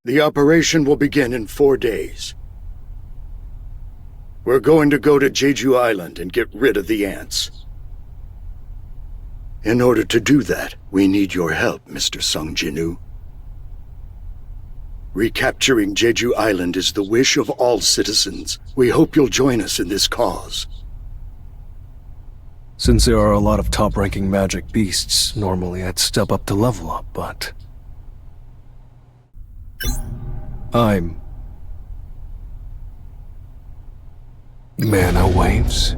The operation will begin in 4 days. We're going to go to Jeju Island and get rid of the ants. In order to do that, we need your help, Mr. Sung Jinu. Recapturing Jeju Island is the wish of all citizens. We hope you'll join us in this cause. Since there are a lot of top-ranking magic beasts, normally I'd step up to level up, but... I'm... Mana waves?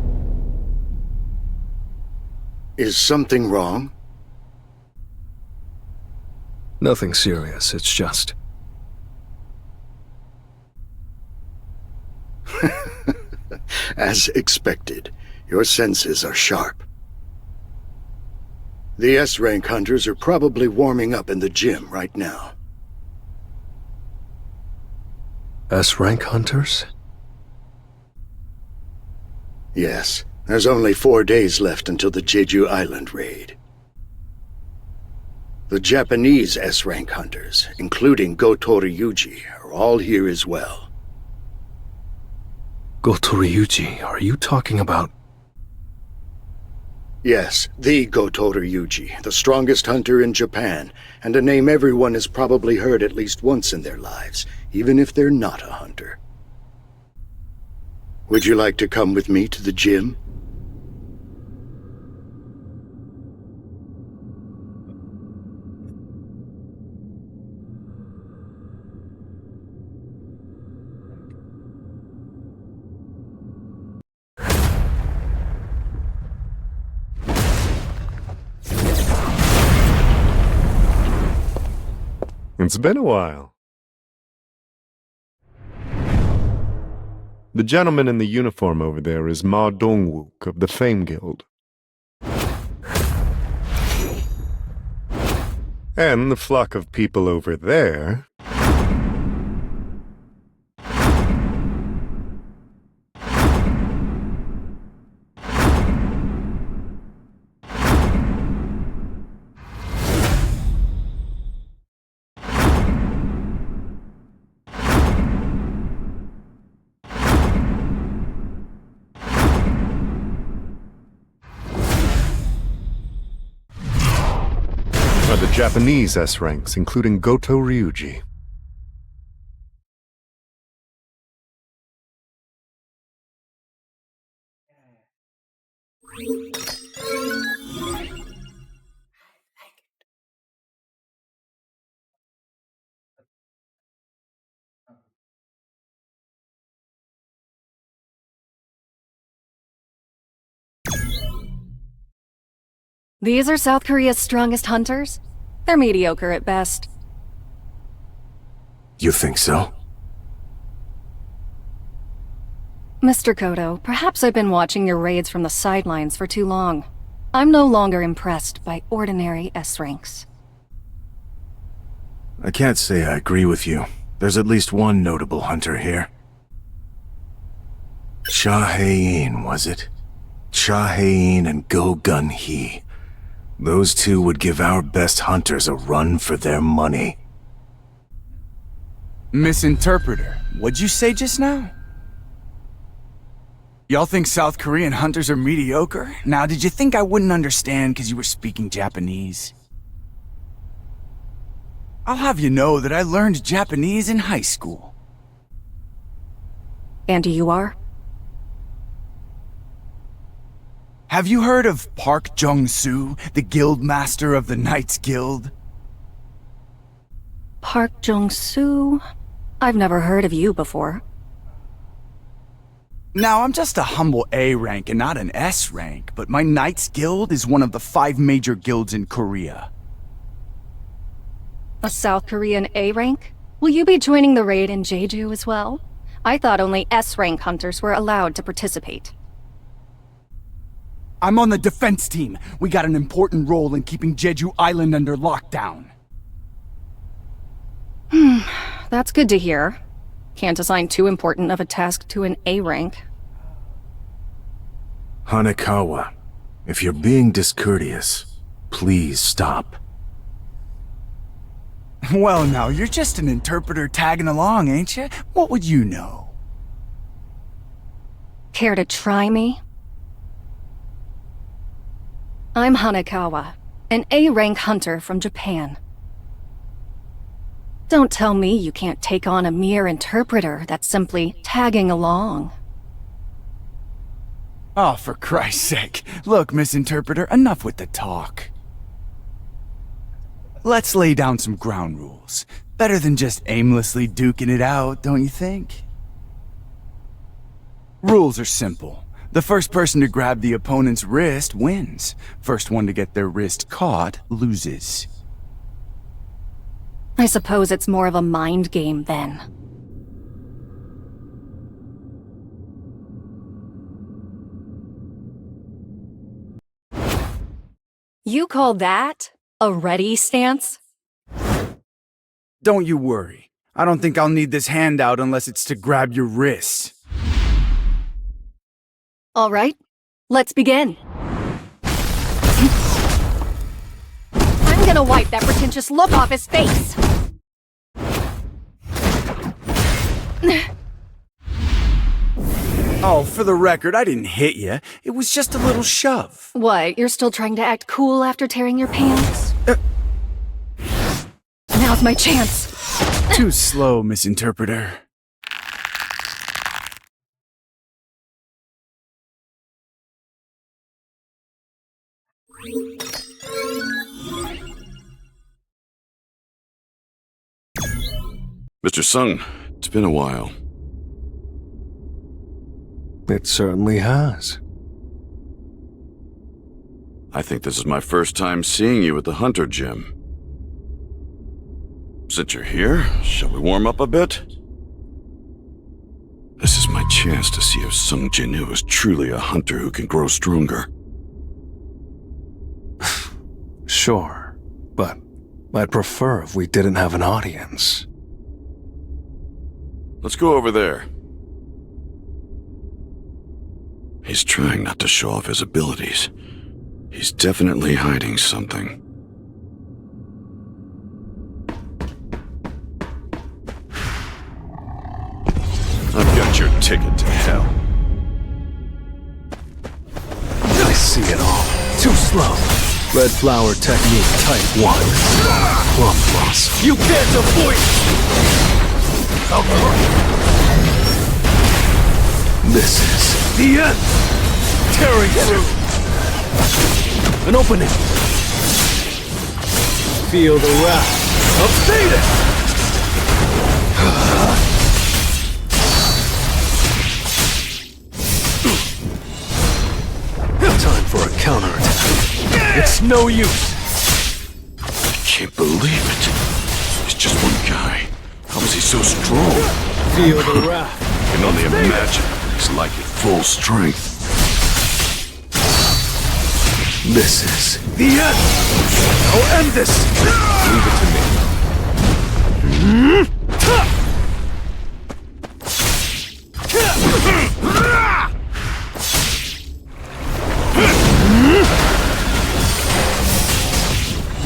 Is something wrong? Nothing serious, it's just... As expected, your senses are sharp. The S-rank hunters are probably warming up in the gym right now. S-rank hunters? Yes, there's only 4 days left until the Jeju Island raid. The Japanese S-rank hunters, including GOTO RYUJI, are all here as well. GOTO RYUJI, are you talking about... Yes, the GOTO RYUJI, the strongest hunter in Japan, and a name everyone has probably heard at least once in their lives, even if they're not a hunter. Would you like to come with me to the gym? It's been a while. The gentleman in the uniform over there is Ma Dongwook of the Fame Guild. And the flock of people over there... are the Japanese S-ranks, including GOTO RYUJI. These are South Korea's strongest hunters? They're mediocre at best. You think so? Mr. Koto, perhaps I've been watching your raids from the sidelines for too long. I'm no longer impressed by ordinary S-ranks. I can't say I agree with you. There's at least one notable hunter here. Cha Hae-in, was it? Cha Hae-in and Go Gun-hee. Those two would give our best hunters a run for their money. Misinterpreter, what'd you say just now? Y'all think South Korean hunters are mediocre? Now, did you think I wouldn't understand because you were speaking Japanese? I'll have you know that I learned Japanese in high school. And you are? Have you heard of Park Jung-soo, the guild master of the Knights Guild? Park Jung-soo? I've never heard of you before. Now, I'm just a humble A rank and not an S rank, but my Knights Guild is one of the 5 major guilds in Korea. A South Korean A rank? Will you be joining the raid in Jeju as well? I thought only S rank hunters were allowed to participate. I'm on the defense team. We got an important role in keeping Jeju Island under lockdown. That's good to hear. Can't assign too important of a task to an A rank. Hanekawa. If you're being discourteous, please stop. Well, now, you're just an interpreter tagging along, ain't you? What would you know? Care to try me? I'm Hanekawa, an A-rank hunter from Japan. Don't tell me you can't take on a mere interpreter that's simply tagging along. Oh, for Christ's sake. Look, Miss Interpreter, enough with the talk. Let's lay down some ground rules. Better than just aimlessly duking it out, don't you think? Rules are simple. The first person to grab the opponent's wrist wins. First one to get their wrist caught loses. I suppose it's more of a mind game then. You call that a ready stance? Don't you worry. I don't think I'll need this handout unless it's to grab your wrist. All right, let's begin. I'm gonna wipe that pretentious look off his face. Oh, for the record, I didn't hit you. It was just a little shove. What, you're still trying to act cool after tearing your pants? Now's my chance. Too slow, Miss Interpreter. Mr. Sung, it's been a while. It certainly has. I think this is my first time seeing you at the Hunter Gym. Since you're here, shall we warm up a bit? This is my chance to see if Sung Jin-woo is truly a hunter who can grow stronger. Sure, but I'd prefer if we didn't have an audience. Let's go over there. He's trying not to show off his abilities. He's definitely hiding something. I've got your ticket to hell. I see it all. Too slow. Red flower technique type 1. Plum blossom. You can't avoid This is the end. Tearing through. An opening. Feel the wrath of Satan. Time for a counterattack. It's no use. I can't believe it. He's just one guy. How is he so strong? Feel the wrath. I can only imagine what he's like at full strength. This is the end. I'll end this. Leave it to me.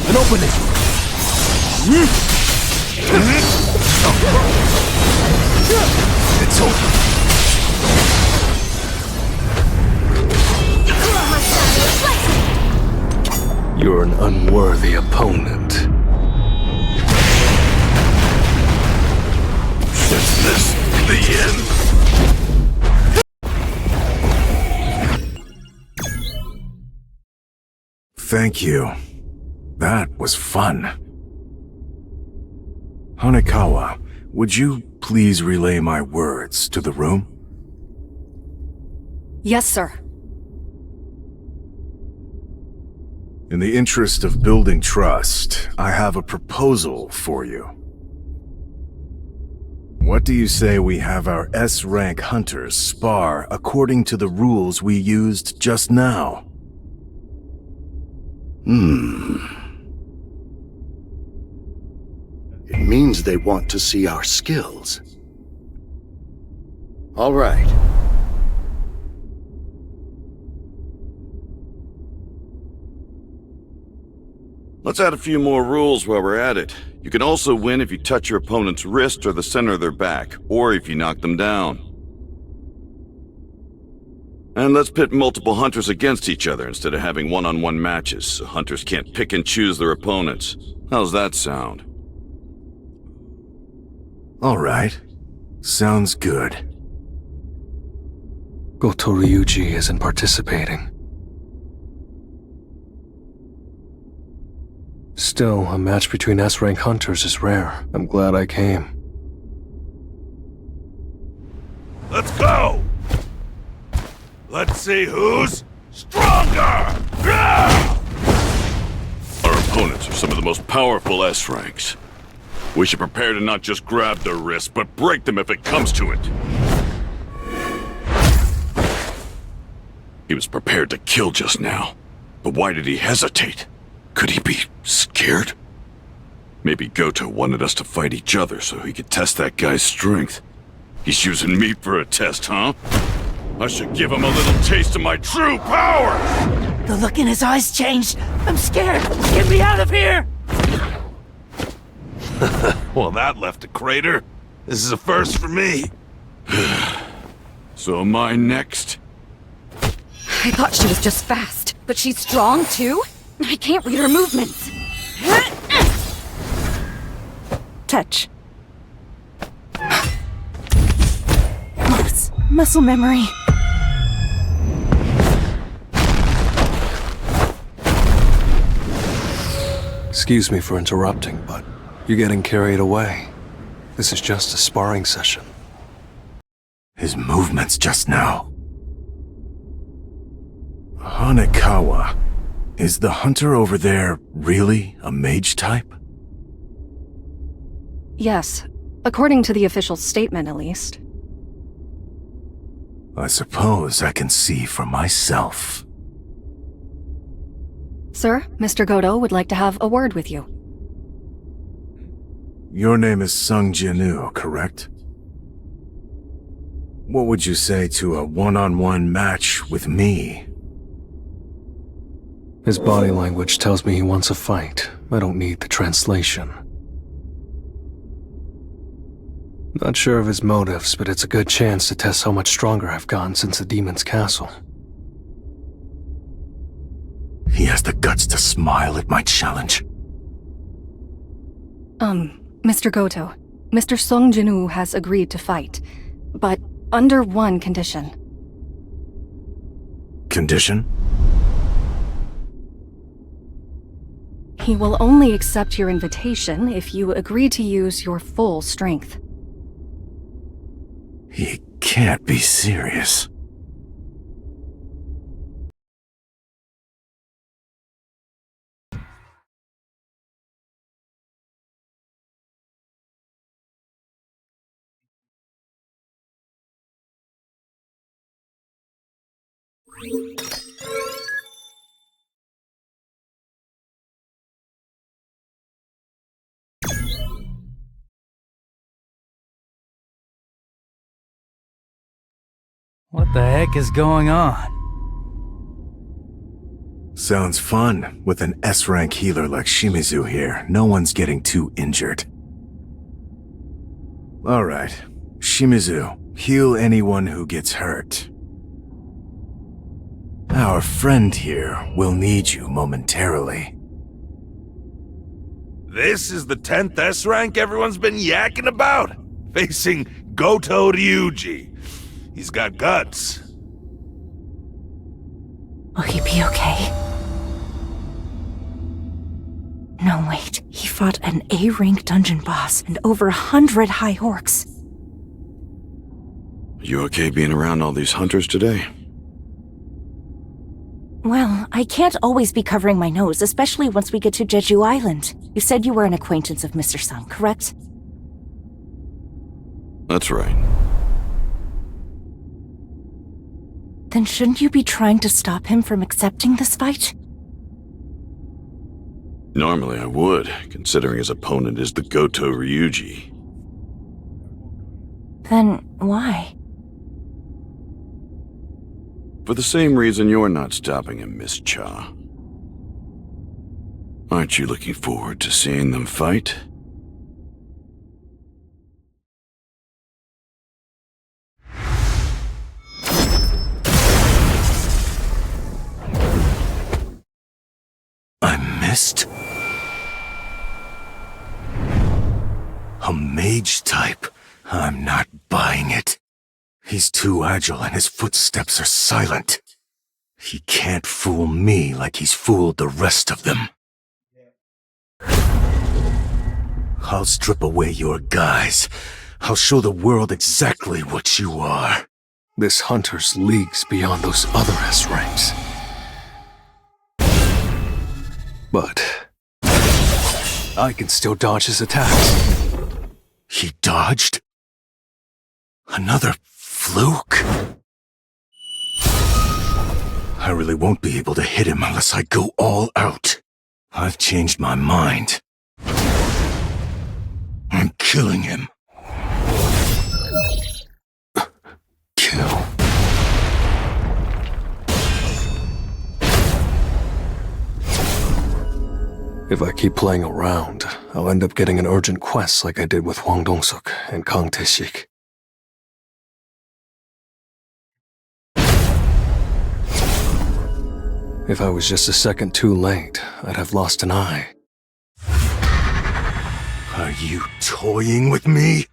An opening. It's over. You're an unworthy opponent. Is this the end? Thank you. That was fun. Hanekawa, would you please relay my words to the room? Yes, sir. In the interest of building trust, I have a proposal for you. What do you say we have our S-rank hunters spar according to the rules we used just now? It means they want to see our skills. All right. Let's add a few more rules while we're at it. You can also win if you touch your opponent's wrist or the center of their back, or if you knock them down. And let's pit multiple hunters against each other instead of having one-on-one matches, so hunters can't pick and choose their opponents. How's that sound? All right. Sounds good. Goto Ryuji isn't participating. Still, a match between S-rank hunters is rare. I'm glad I came. Let's go! Let's see who's stronger! Our opponents are some of the most powerful S-ranks. We should prepare to not just grab their wrists, but break them if it comes to it. He was prepared to kill just now, but why did he hesitate? Could he be scared? Maybe Goto wanted us to fight each other so he could test that guy's strength. He's using me for a test, huh? I should give him a little taste of my true power! The look in his eyes changed. I'm scared. Get me out of here! Well, that left a crater. This is a first for me. So am I next? I thought she was just fast, but she's strong too? I can't read her movements. Touch. Muscle memory. Excuse me for interrupting, but you're getting carried away. This is just a sparring session. His movements just now. Hanekawa. Is the hunter over there really a mage type? Yes, according to the official statement at least. I suppose I can see for myself. Sir, Mr. Goto would like to have a word with you. Your name is Sung Jinu, correct? What would you say to a one-on-one match with me? His body language tells me he wants a fight. I don't need the translation. Not sure of his motives, but it's a good chance to test how much stronger I've gotten since the demon's castle. He has the guts to smile at my challenge. Mr. Goto, Mr. Sung Jinu has agreed to fight, but under one condition. Condition? He will only accept your invitation if you agree to use your full strength. He can't be serious. What the heck is going on? Sounds fun. With an S-rank healer like Shimizu here, no one's getting too injured. Alright, Shimizu, heal anyone who gets hurt. Our friend here will need you momentarily. This is the 10th S rank everyone's been yakking about. Facing Goto Ryuji. He's got guts. Will he be okay? No, wait. He fought an A-rank dungeon boss and over 100 high orcs. You okay being around all these hunters today? Well, I can't always be covering my nose, especially once we get to Jeju Island. You said you were an acquaintance of Mr. Sung, correct? That's right. Then shouldn't you be trying to stop him from accepting this fight? Normally I would, considering his opponent is the Goto Ryuji. Then why? For the same reason you're not stopping him, Miss Cha. Aren't you looking forward to seeing them fight? I missed? A mage type? I'm not buying it. He's too agile and his footsteps are silent. He can't fool me like he's fooled the rest of them. I'll strip away your guise. I'll show the world exactly what you are. This hunter's leagues beyond those other S ranks. But I can still dodge his attacks. He dodged? Another fluke? I really won't be able to hit him unless I go all out. I've changed my mind. I'm killing him. Kill. If I keep playing around, I'll end up getting an urgent quest like I did with Hwang Dong-suk and Kang Tae-sik. If I was just a second too late, I'd have lost an eye. Are you toying with me?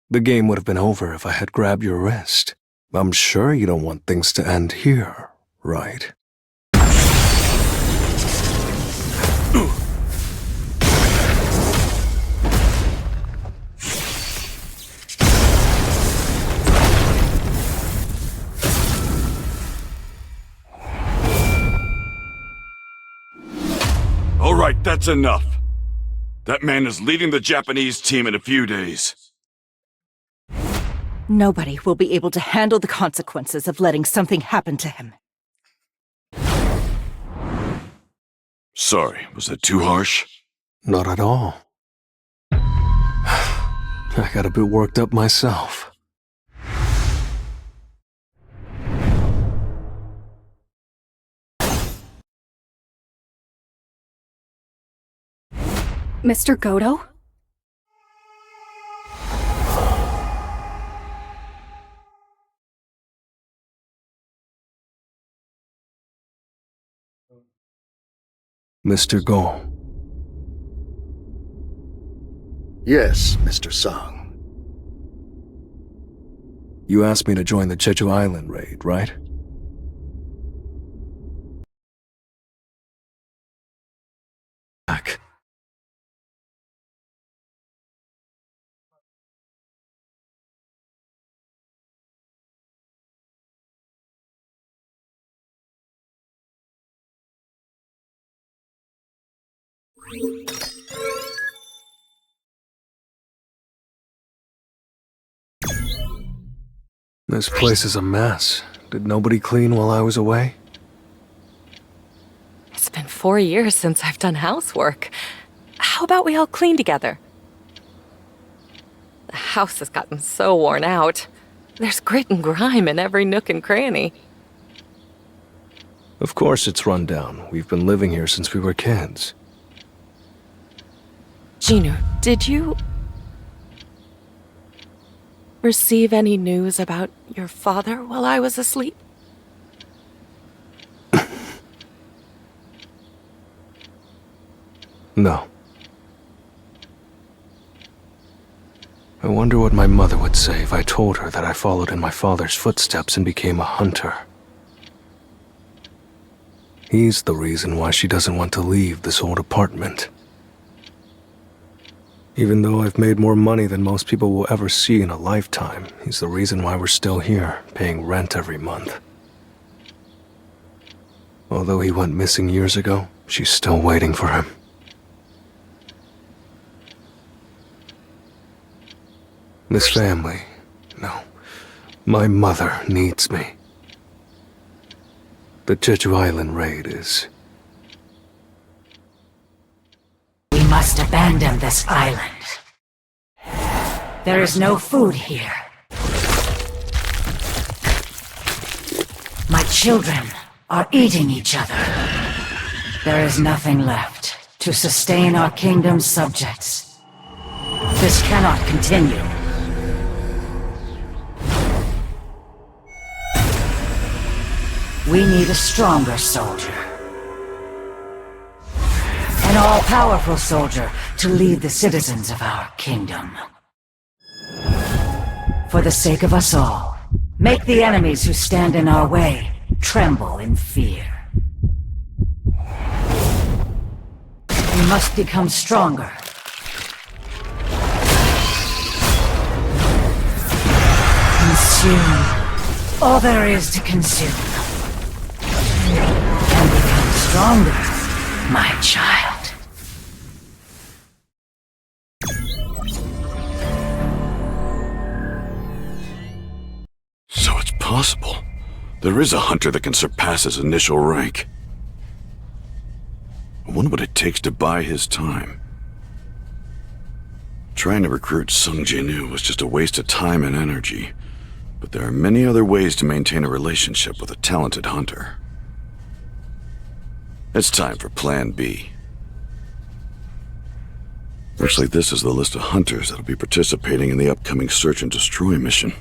The game would have been over if I had grabbed your wrist. I'm sure you don't want things to end here, right? All right, that's enough. That man is leading the Japanese team in a few days. Nobody will be able to handle the consequences of letting something happen to him. Sorry, was that too harsh? Not at all. I got a bit worked up myself. Mr. Goto? Mr. Go. Yes, Mr. Song. You asked me to join the Jeju Island raid, right? Back. This place is a mess. Did nobody clean while I was away? It's been 4 years since I've done housework. How about we all clean together? The house has gotten so worn out. There's grit and grime in every nook and cranny. Of course it's run down. We've been living here since we were kids. Jinu, did you receive any news about your father while I was asleep? No. I wonder what my mother would say if I told her that I followed in my father's footsteps and became a hunter. He's the reason why she doesn't want to leave this old apartment. Even though I've made more money than most people will ever see in a lifetime, he's the reason why we're still here, paying rent every month. Although he went missing years ago, she's still waiting for him. This family, no, my mother needs me. The Jeju Island raid is... We must abandon this island. There is no food here. My children are eating each other. There is nothing left to sustain our kingdom's subjects. This cannot continue. We need a stronger soldier. An all-powerful soldier to lead the citizens of our kingdom. For the sake of us all, make the enemies who stand in our way tremble in fear. We must become stronger. Consume all there is to consume. And become stronger, my child. So it's possible. There is a hunter that can surpass his initial rank. I wonder what it takes to buy his time. Trying to recruit Sung Jin-woo was just a waste of time and energy. But there are many other ways to maintain a relationship with a talented hunter. It's time for Plan B. Actually, this is the list of hunters that'll be participating in the upcoming Search and Destroy mission.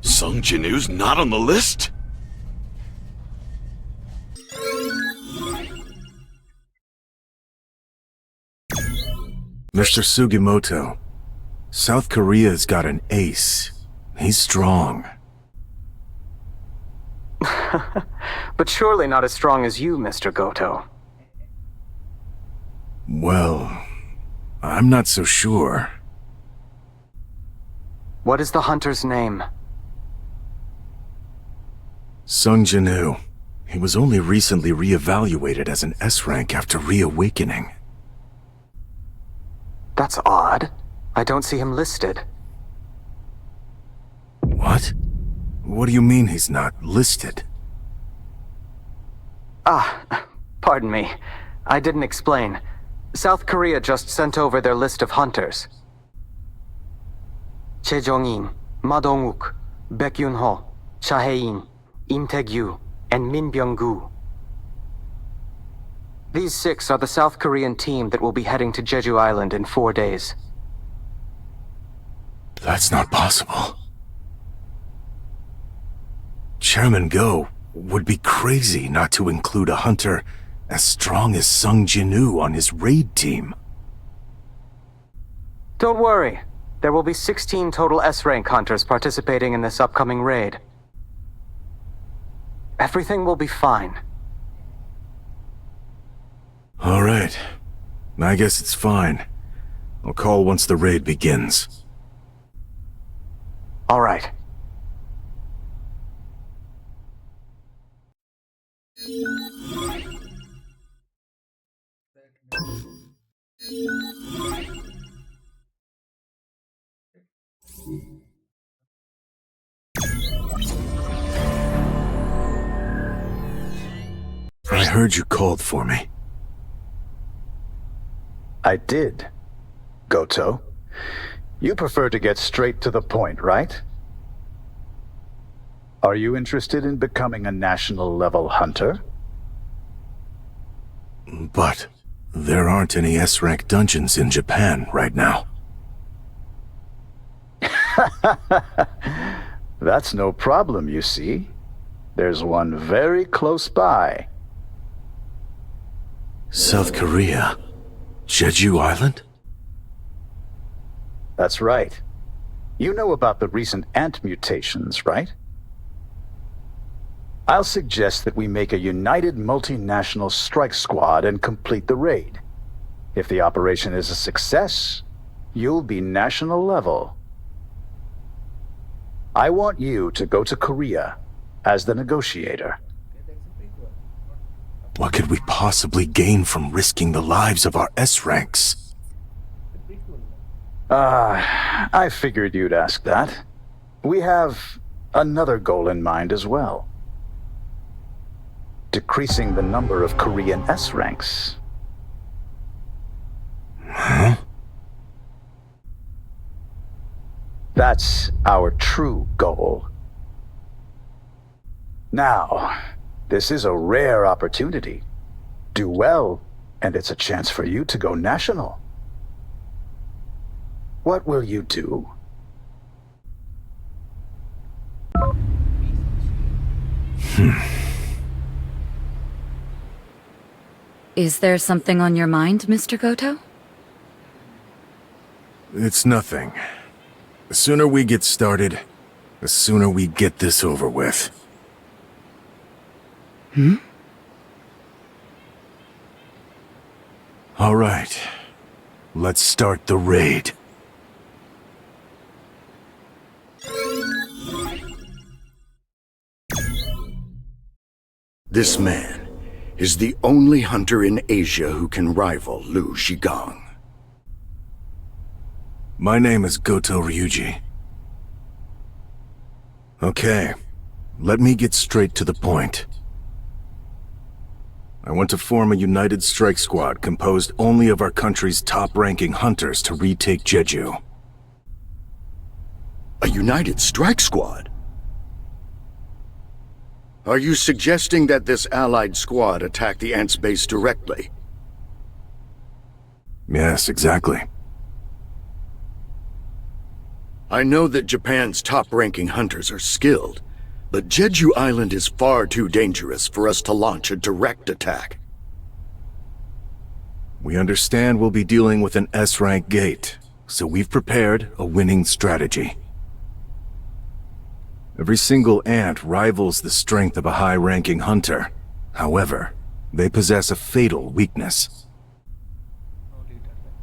Sung Jin-woo's not on the list? Mr. Sugimoto, South Korea's got an ace. He's strong. But surely not as strong as you, Mr. Goto. Well, I'm not so sure. What is the hunter's name? Sung Jin-woo. He was only recently re-evaluated as an S rank after reawakening. That's odd. I don't see him listed. What? What do you mean he's not listed? Pardon me. I didn't explain. South Korea just sent over their list of hunters. Che Jong-in, Ma Dong-wook, Baek Yun-ho, Cha Hae-in, Im Tae-gyu, and Min Byung-gu. These 6 are the South Korean team that will be heading to Jeju Island in 4 days. That's not possible. Chairman Go would be crazy not to include a hunter as strong as Sung Jin-woo on his raid team. Don't worry. There will be 16 total S-rank hunters participating in this upcoming raid. Everything will be fine. All right. I guess it's fine. I'll call once the raid begins. All right. I heard you called for me. I did. Goto. You prefer to get straight to the point, right? Are you interested in becoming a national-level hunter? But there aren't any S-rank dungeons in Japan right now. That's no problem, you see. There's one very close by. South Korea? Jeju Island? That's right. You know about the recent ant mutations, right? I'll suggest that we make a united multinational strike squad and complete the raid. If the operation is a success, you'll be national level. I want you to go to Korea as the negotiator. What could we possibly gain from risking the lives of our S-ranks? I figured you'd ask that. We have another goal in mind as well. Decreasing the number of Korean S-ranks. Huh? That's our true goal. Now, This is a rare opportunity. Do well, and it's a chance for you to go national. What will you do? Is there something on your mind, Mr. Goto? It's nothing. The sooner we get started, the sooner we get this over with. All right. Let's start the raid. This man is the only hunter in Asia who can rival Liu Zhigang. My name is Goto Ryuji. Okay, let me get straight to the point. I want to form a united strike squad composed only of our country's top-ranking hunters to retake Jeju. A united strike squad? Are you suggesting that this allied squad attack the Ants' base directly? Yes, exactly. I know that Japan's top-ranking hunters are skilled, but Jeju Island is far too dangerous for us to launch a direct attack. We understand we'll be dealing with an S-rank gate, so we've prepared a winning strategy. Every single ant rivals the strength of a high-ranking hunter. However, they possess a fatal weakness.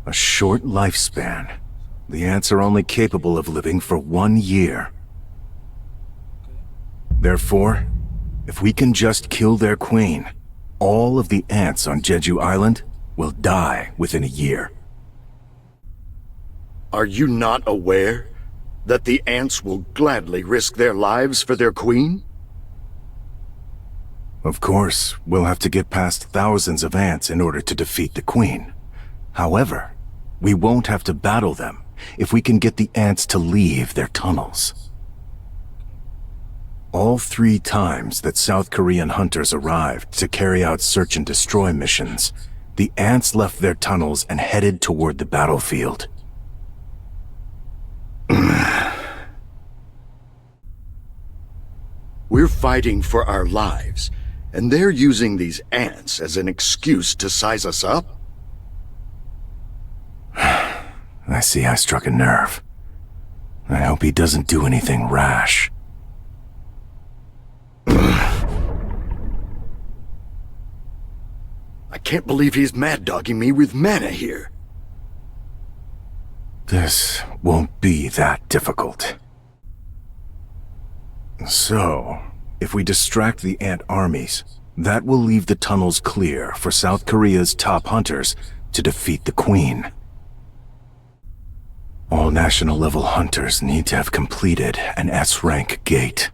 A short lifespan. The ants are only capable of living for 1 year. Therefore, if we can just kill their queen, all of the ants on Jeju Island will die within a year. Are you not aware that the ants will gladly risk their lives for their queen? Of course, we'll have to get past thousands of ants in order to defeat the queen. However, we won't have to battle them if we can get the ants to leave their tunnels. All 3 times that South Korean hunters arrived to carry out search and destroy missions, the ants left their tunnels and headed toward the battlefield. We're fighting for our lives, and they're using these ants as an excuse to size us up? I see I struck a nerve. I hope he doesn't do anything rash. I can't believe he's mad-dogging me with mana here. This won't be that difficult. So, if we distract the ant armies, that will leave the tunnels clear for South Korea's top hunters to defeat the queen. All national-level hunters need to have completed an S-rank gate.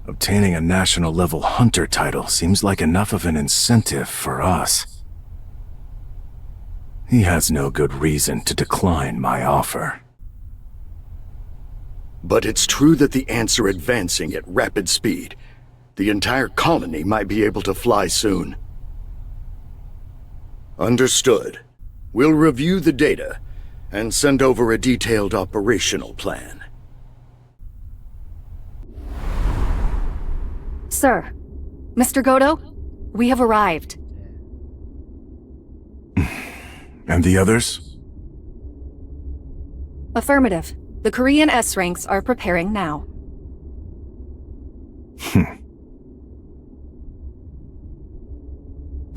Obtaining a national-level hunter title seems like enough of an incentive for us. He has no good reason to decline my offer. But it's true that the ants are advancing at rapid speed. The entire colony might be able to fly soon. Understood. We'll review the data and send over a detailed operational plan. Sir, Mr. Goto, we have arrived. And the others? Affirmative. The Korean S-ranks are preparing now.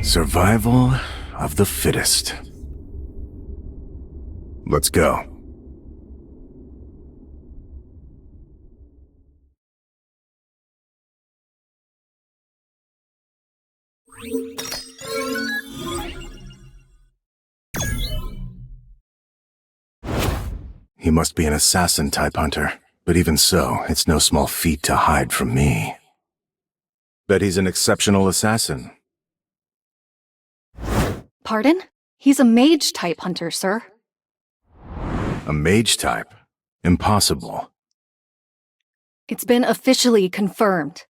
Survival of the fittest. Let's go. He must be an assassin-type hunter, but even so, it's no small feat to hide from me. Bet he's an exceptional assassin. Pardon? He's a mage-type hunter, sir. A mage type? Impossible. It's been officially confirmed.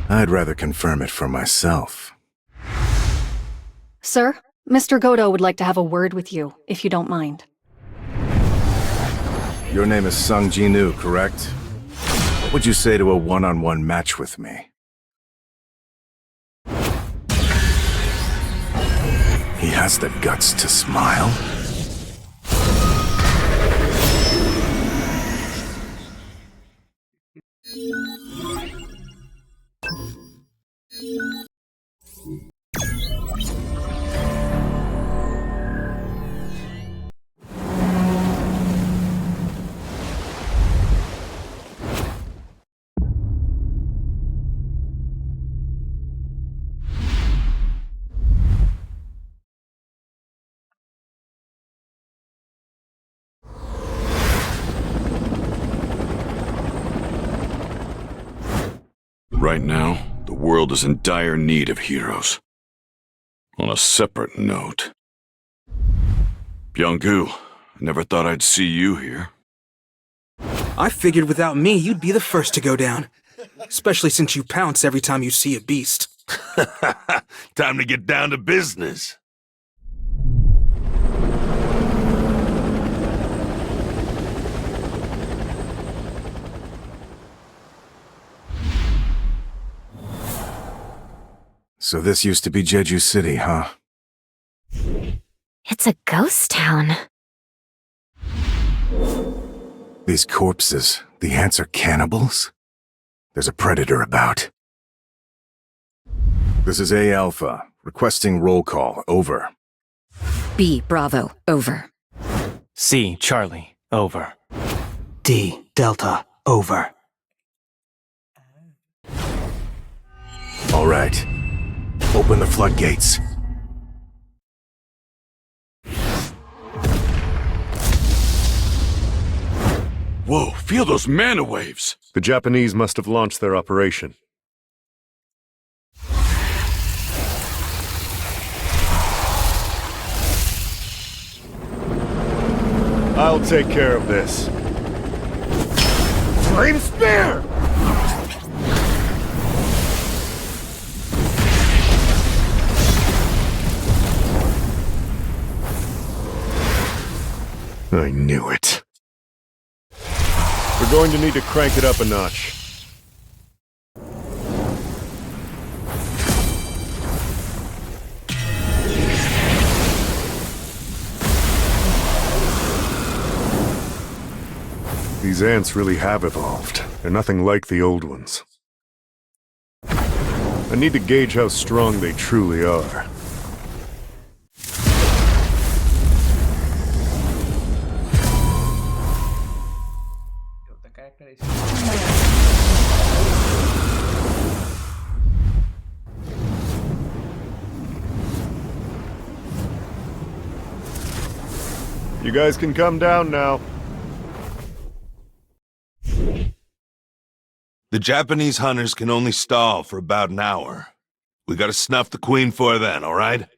I'd rather confirm it for myself. Sir, Mr. Goto would like to have a word with you, if you don't mind. Your name is Sung Jinu, correct? What would you say to a one-on-one match with me? He has the guts to smile. Right now, the world is in dire need of heroes. On a separate note, Byung-gu, I never thought I'd see you here. I figured without me, you'd be the first to go down. Especially since you pounce every time you see a beast. Time to get down to business. So this used to be Jeju City, huh? It's a ghost town. These corpses, the ants are cannibals? There's a predator about. This is A Alpha, requesting roll call, over. B Bravo, over. C Charlie, over. D Delta, over. All right. Open the floodgates. Whoa, feel those mana waves! The Japanese must have launched their operation. I'll take care of this. Flame Spear! I knew it. We're going to need to crank it up a notch. These ants really have evolved. They're nothing like the old ones. I need to gauge how strong they truly are. You guys can come down now. The Japanese hunters can only stall for about an hour. We gotta snuff the queen for then, alright?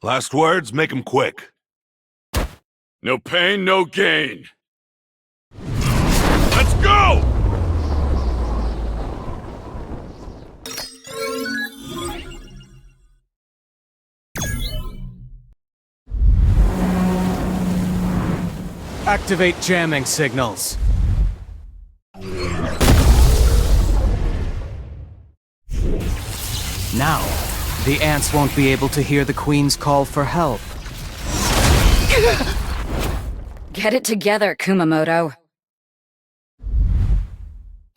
Last words, make 'em quick. No pain, no gain. Let's go! Activate jamming signals. Now, the ants won't be able to hear the Queen's call for help. Get it together, Kumamoto.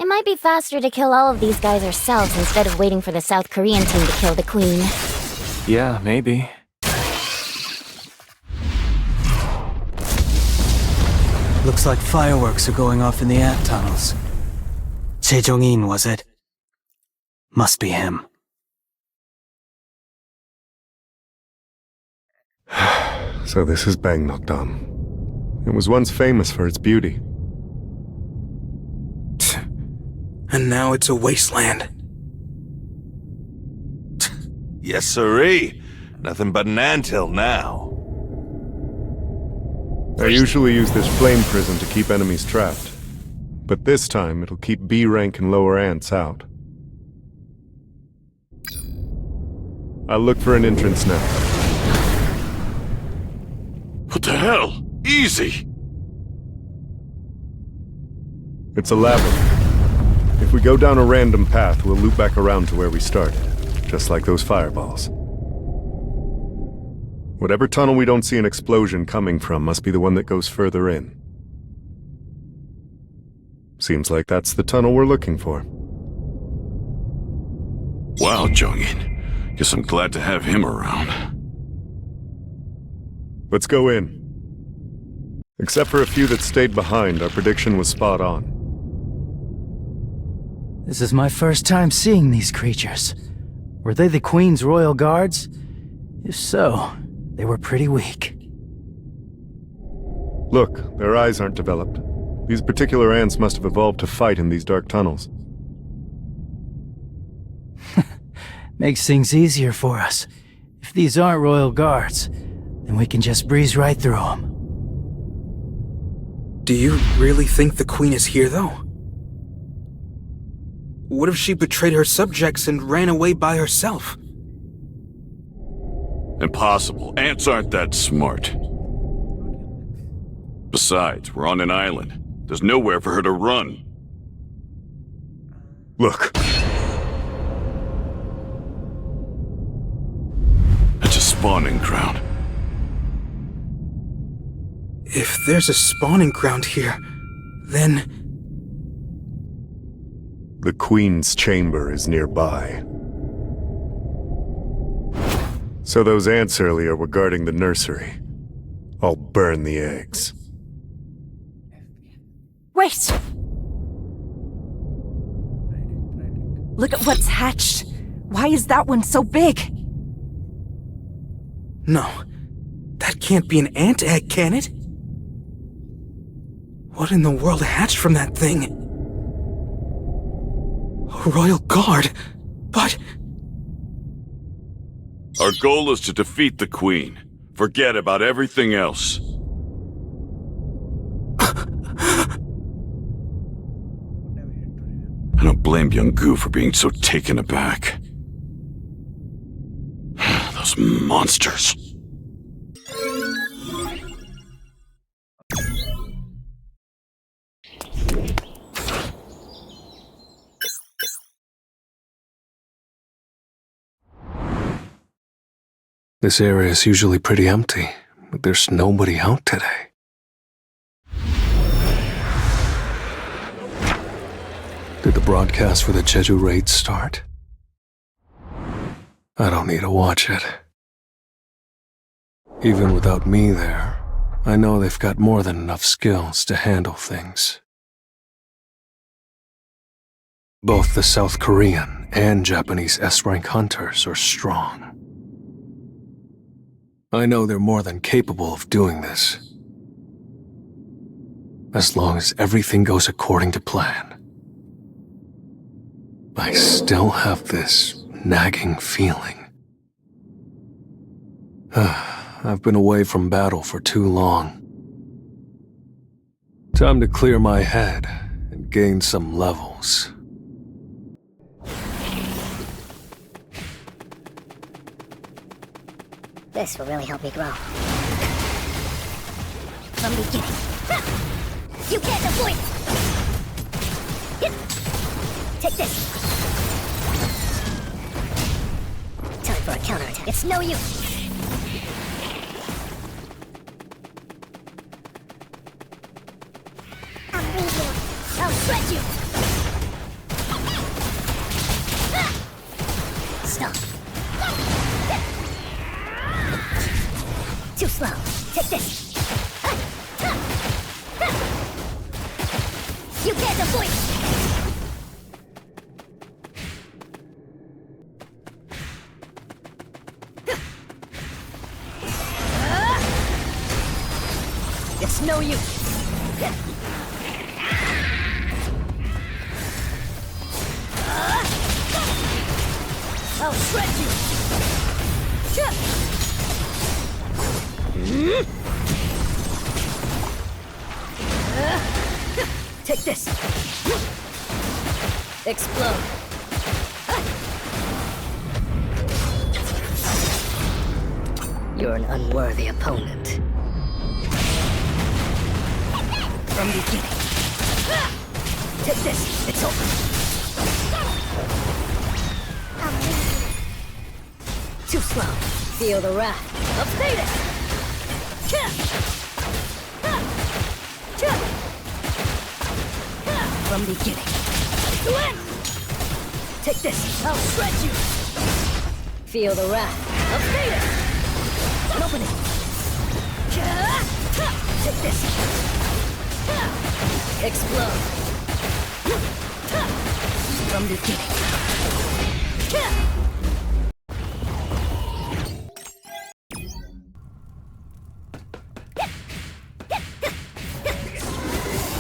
It might be faster to kill all of these guys ourselves instead of waiting for the South Korean team to kill the Queen. Yeah, maybe. Looks like fireworks are going off in the ant tunnels. Sejong-in, was it? Must be him. So this is Bangnokdam. It was once famous for its beauty. And now it's a wasteland. Yes, sirree. Nothing but an anthill now. I usually use this flame prism to keep enemies trapped. But this time, it'll keep B rank and lower ants out. I'll look for an entrance now. What the hell? Easy! It's a labyrinth. If we go down a random path, we'll loop back around to where we started. Just like those fireballs. Whatever tunnel we don't see an explosion coming from must be the one that goes further in. Seems like that's the tunnel we're looking for. Wow, Jongin. Guess I'm glad to have him around. Let's go in. Except for a few that stayed behind, our prediction was spot on. This is my first time seeing these creatures. Were they the Queen's royal guards? If so, they were pretty weak. Look, their eyes aren't developed. These particular ants must have evolved to fight in these dark tunnels. Makes things easier for us. If these aren't royal guards, then we can just breeze right through them. Do you really think the Queen is here, though? What if she betrayed her subjects and ran away by herself? Impossible. Ants aren't that smart. Besides, we're on an island. There's nowhere for her to run. Look. It's a spawning ground. If there's a spawning ground here, then... The Queen's chamber is nearby. So those ants earlier were guarding the nursery. I'll burn the eggs. Wait! Look at what's hatched. Why is that one so big? No. That can't be an ant egg, can it? What in the world hatched from that thing? A royal guard? But... Our goal is to defeat the Queen. Forget about everything else. I don't blame young Gu for being so taken aback. Those monsters. This area is usually pretty empty, but there's nobody out today. Did the broadcast for the Jeju raid start? I don't need to watch it. Even without me there, I know they've got more than enough skills to handle things. Both the South Korean and Japanese S-rank hunters are strong. I know they're more than capable of doing this. As long as everything goes according to plan. I still have this nagging feeling. I've been away from battle for too long. Time to clear my head and gain some levels. This will really help me grow. From the beginning. You can't avoid it! Take this! Time for a counterattack. It's no use! I'll shred you! Stop. Too slow. Take this. You can't avoid it. It's no use. I'll shred you. Take this! Explode! You're an unworthy opponent. From the beginning. Take this! It's over! Too slow. Feel the wrath of Thetis! From the beginning. Take this! I'll shred you! Feel the wrath of Thetis! An opening! Take this! Explode! From the beginning.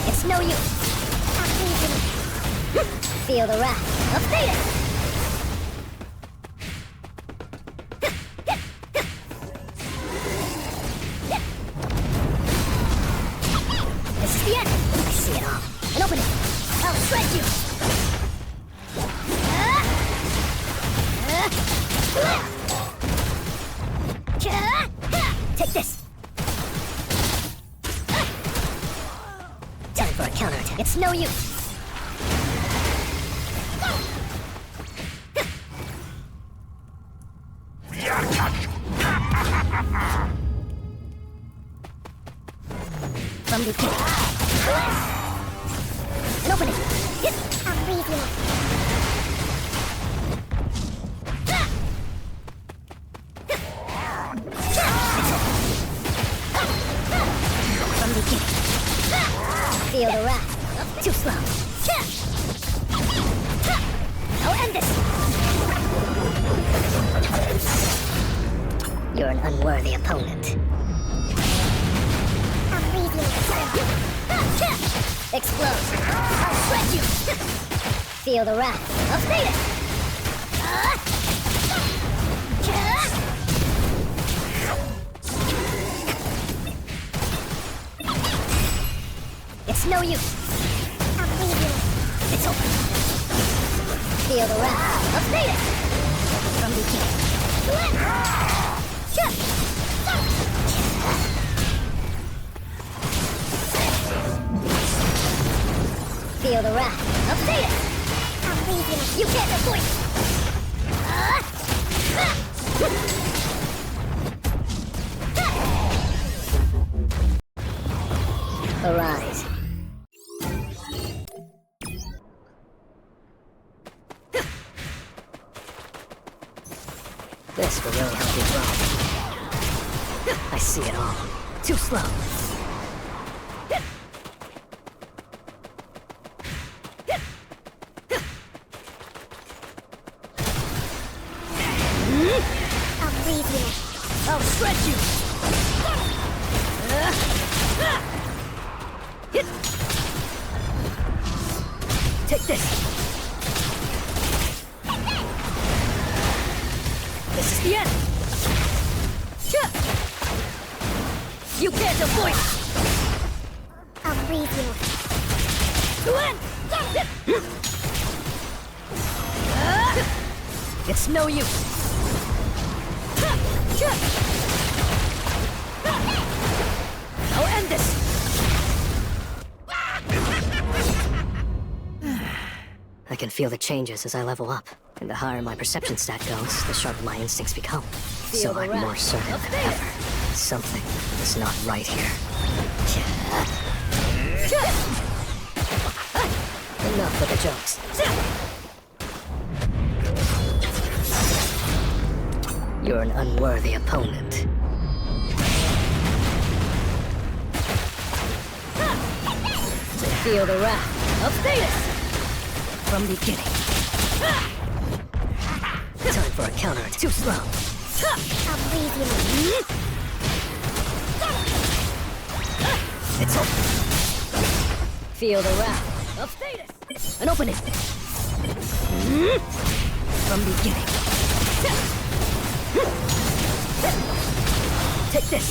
It's no use! Feel the wrath of Thetis! This is the end! I see it all. An opening! I'll shred you! Take this! Time for a counterattack. It's no use! From the pit. An opening! I'll leave you. From the pit. Feel the wrath. Too slow. I'll end this! You're an unworthy opponent. Explode! I'll shred you! Feel the wrath of Thetis! It's no use! I'll leave you! It's over! Feel the wrath of Thetis! From the beginning. Feel the wrath of Thetis! I'll leave you! You can't avoid it! Arise. This will really help you grow. I see it all. Too slow. I'll leave you. I'll shred you. Take this. This is the end. You can't avoid it. I'll leave you. It's no use. I'll end this. I can feel the changes as I level up. And the higher my perception stat goes, the sharper my instincts become. So I'm more certain than ever. Something is not right here. Enough with the jokes. You're an unworthy opponent. To feel the wrath of Thetis! From the beginning. Time for a counter. Too slow. I'll leave you. It's over. Feel the wrath of Thetis. An opening. From the beginning. Take this.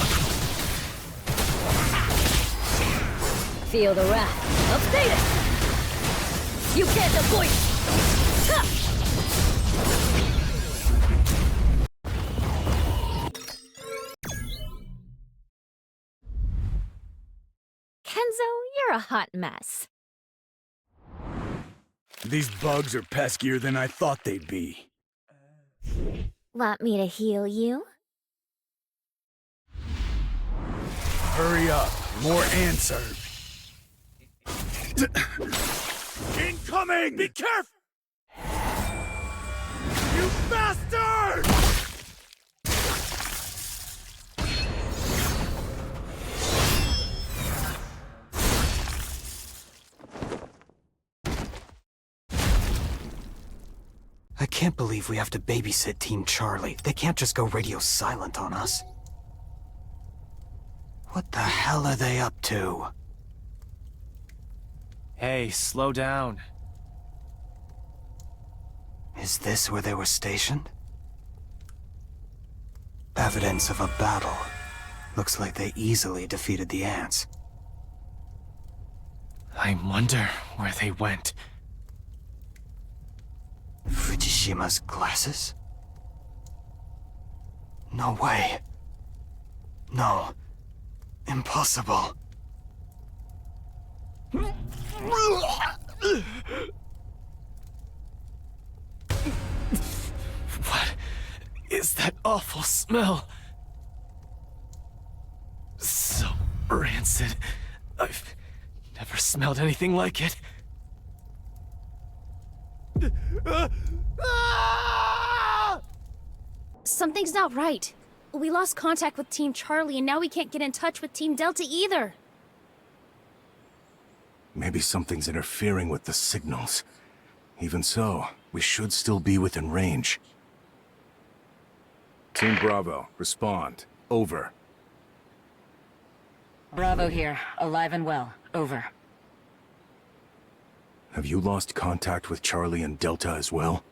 Feel the wrath of Thetis! You can't avoid it! Ha! Kenzo, you're a hot mess. These bugs are peskier than I thought they'd be. Want me to heal you? Hurry up. More answers. Incoming! Be careful! You bastard! I can't believe we have to babysit Team Charlie. They can't just go radio silent on us. What the hell are they up to? Hey, slow down. Is this where they were stationed? Evidence of a battle. Looks like they easily defeated the ants. I wonder where they went. Fujishima's glasses? No way. No. Impossible. What is that awful smell? So rancid. I've never smelled anything like it. Something's not right. We lost contact with Team Charlie and now we can't get in touch with Team Delta either. Maybe something's interfering with the signals. Even so, we should still be within range. Team Bravo, respond. Over. Bravo here, alive and well. Over. Have you lost contact with Charlie and Delta as well?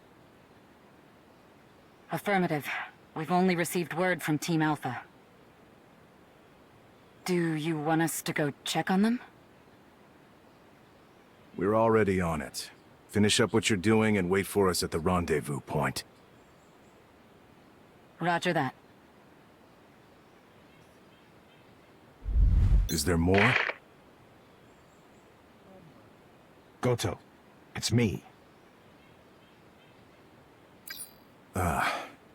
Affirmative. We've only received word from Team Alpha. Do you want us to go check on them? We're already on it. Finish up what you're doing and wait for us at the rendezvous point. Roger that. Is there more? Goto, it's me.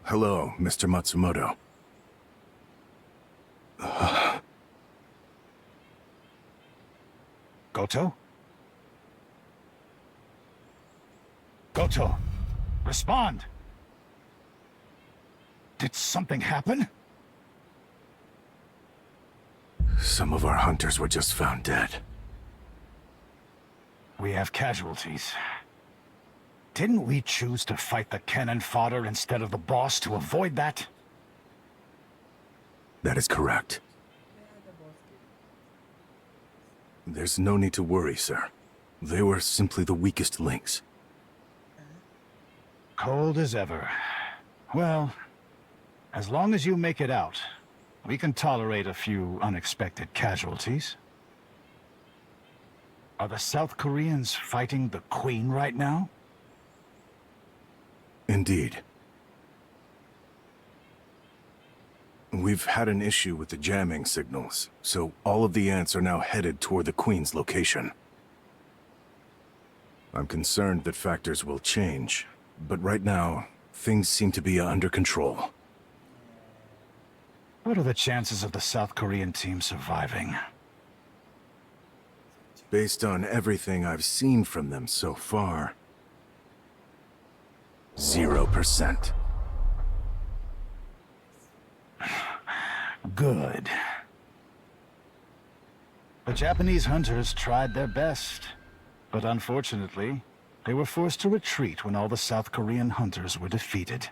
Hello, Mr. Matsumoto. Goto? Goto, respond! Did something happen? Some of our hunters were just found dead. We have casualties. Didn't we choose to fight the cannon fodder instead of the boss to avoid that? That is correct. There's no need to worry, sir. They were simply the weakest links. Cold as ever. Well, as long as you make it out, we can tolerate a few unexpected casualties. Are the South Koreans fighting the Queen right now? Indeed. We've had an issue with the jamming signals, so all of the ants are now headed toward the Queen's location. I'm concerned that factors will change, but right now, things seem to be under control. What are the chances of the South Korean team surviving? Based on everything I've seen from them so far, 0%. Good. The Japanese hunters tried their best, but unfortunately, they were forced to retreat when all the South Korean hunters were defeated.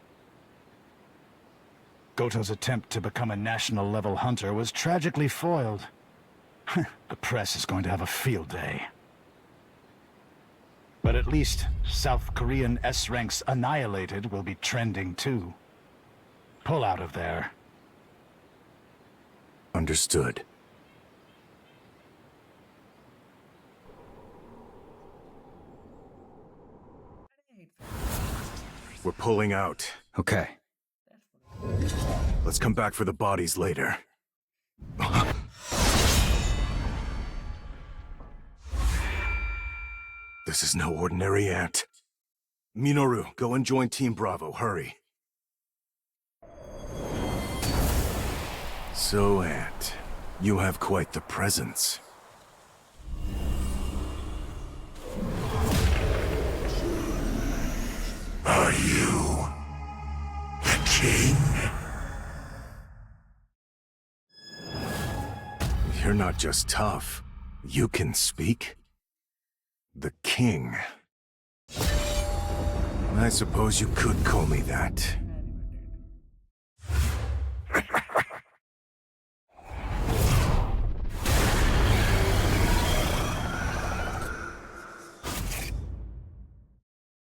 Goto's attempt to become a national-level hunter was tragically foiled. The press is going to have a field day. But at least South Korean S-ranks annihilated will be trending too. Pull out of there. Understood. We're pulling out. Okay. Let's come back for the bodies later. This is no ordinary ant. Minoru, go and join Team Bravo, hurry. So, Ant, you have quite the presence. Are you the king? You're not just tough. You can speak? The king. I suppose you could call me that.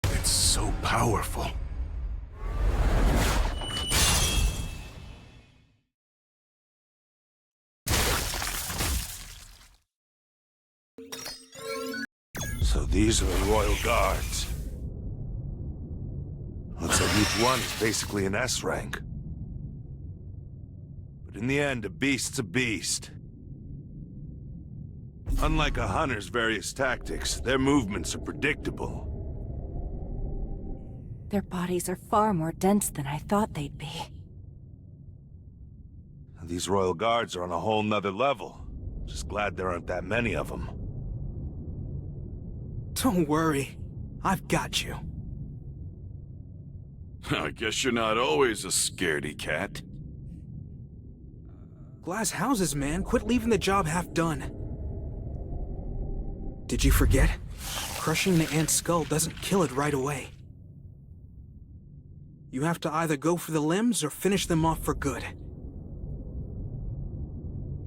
It's so powerful. So these are the Royal Guards. Looks like each one is basically an S rank. But in the end, a beast's a beast. Unlike a hunter's various tactics, their movements are predictable. Their bodies are far more dense than I thought they'd be. These Royal Guards are on a whole nother level. Just glad there aren't that many of them. Don't worry. I've got you. I guess you're not always a scaredy cat. Glass houses, man. Quit leaving the job half done. Did you forget? Crushing the ant's skull doesn't kill it right away. You have to either go for the limbs or finish them off for good.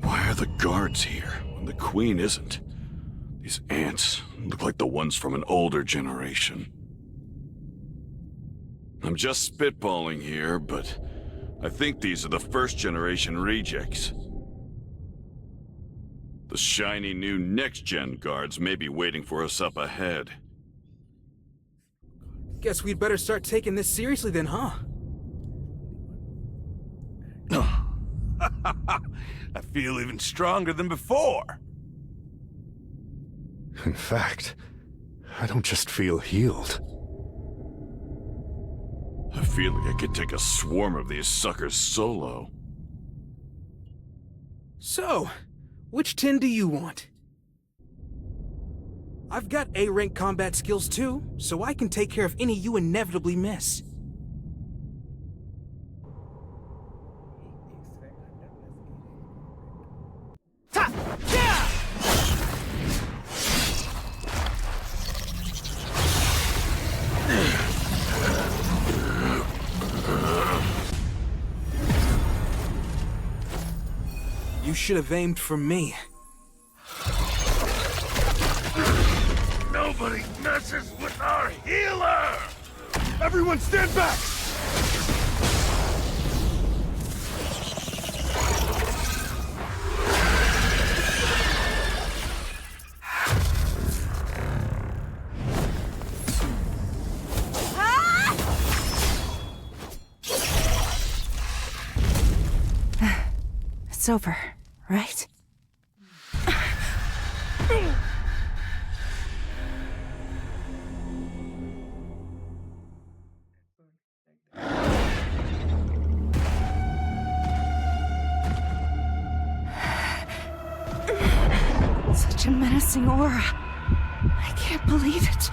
Why are the guards here when the queen isn't? These ants look like the ones from an older generation. I'm just spitballing here, but I think these are the first-generation rejects. The shiny new next-gen guards may be waiting for us up ahead. Guess we'd better start taking this seriously then, huh? I feel even stronger than before. In fact, I don't just feel healed. I feel like I could take a swarm of these suckers solo. So, which tin do you want? I've got A-rank combat skills too, so I can take care of any you inevitably miss. You should have aimed for me. Nobody messes with our healer! Everyone stand back! It's over, right? Such a menacing aura. I can't believe it.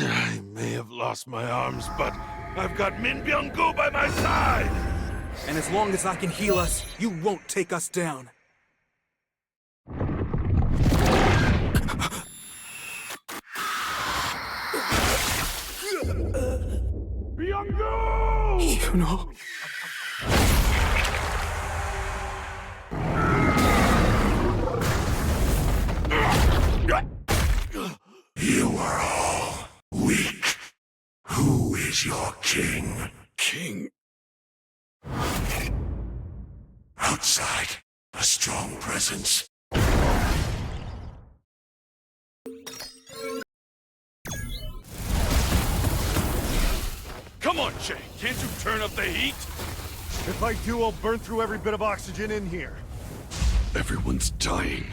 I may have lost my arms, but I've got Min Byung-gu by my side! And as long as I can heal us, you won't take us down. Byung-gu! You know... You are all weak. Who is your king? King? Outside, a strong presence. Come on, Jay. Can't you turn up the heat? If I do, I'll burn through every bit of oxygen in here. Everyone's dying.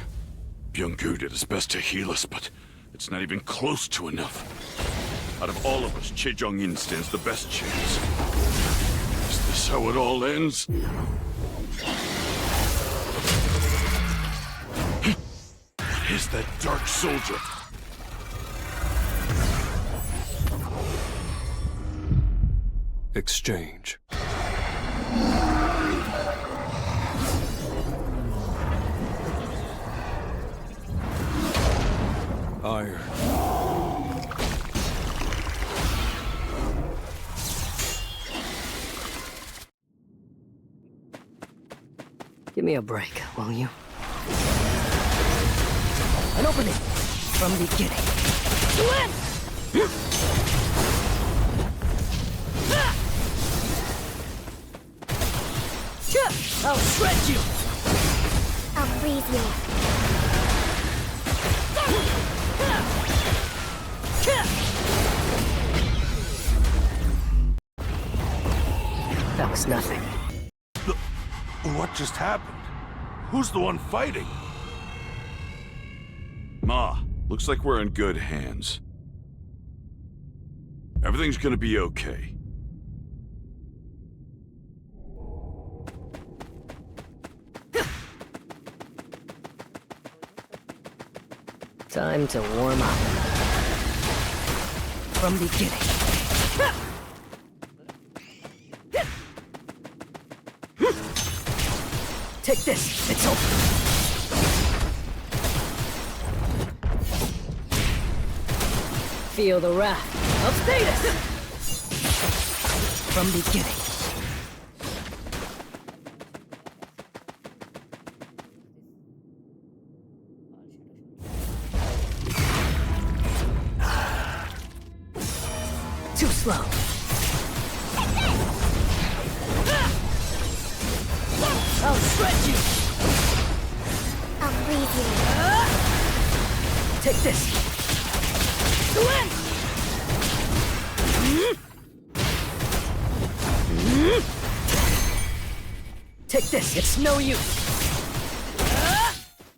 Byung-gu did his best to heal us, but it's not even close to enough. Out of all of us, Chejong-in stands the best chance. Is this how it all ends? What is that dark soldier? Exchange. Iron. Give me a break, will you? An opening from the beginning. I'll shred you! I'll freeze you. That was nothing. What just happened? Who's the one fighting? Ma, looks like we're in good hands. Everything's gonna be okay. Time to warm up. From the beginning. Take this, it's over. Feel the wrath of status. From the beginning. Too slow. I'll shred you! I'll freeze you. Take this! To win! Take this, it's no use!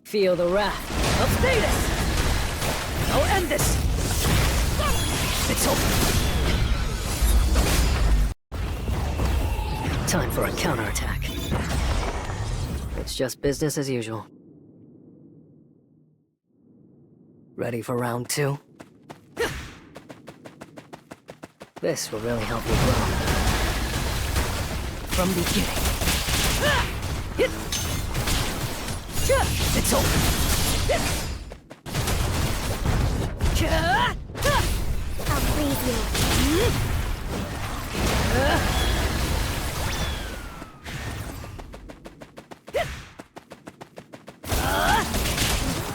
Feel the wrath of status! I'll end this! It's over! Time for a counterattack. It's just business as usual. Ready for round 2? This will really help you grow. From the beginning. It's over. I'll freeze you.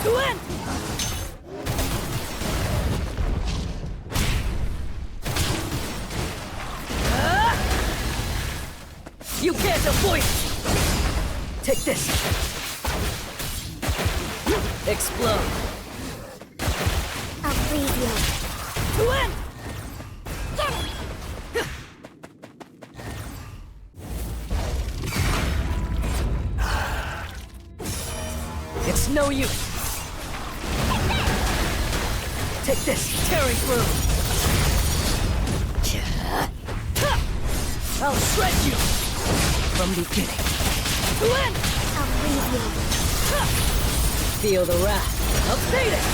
To win! You can't avoid it! Take this! Explode! I'll freeze you. To win! It's no use! Take this, tearing through! I'll shred you! From the beginning. To win! I'll freeze you. Feel the wrath of Thetis!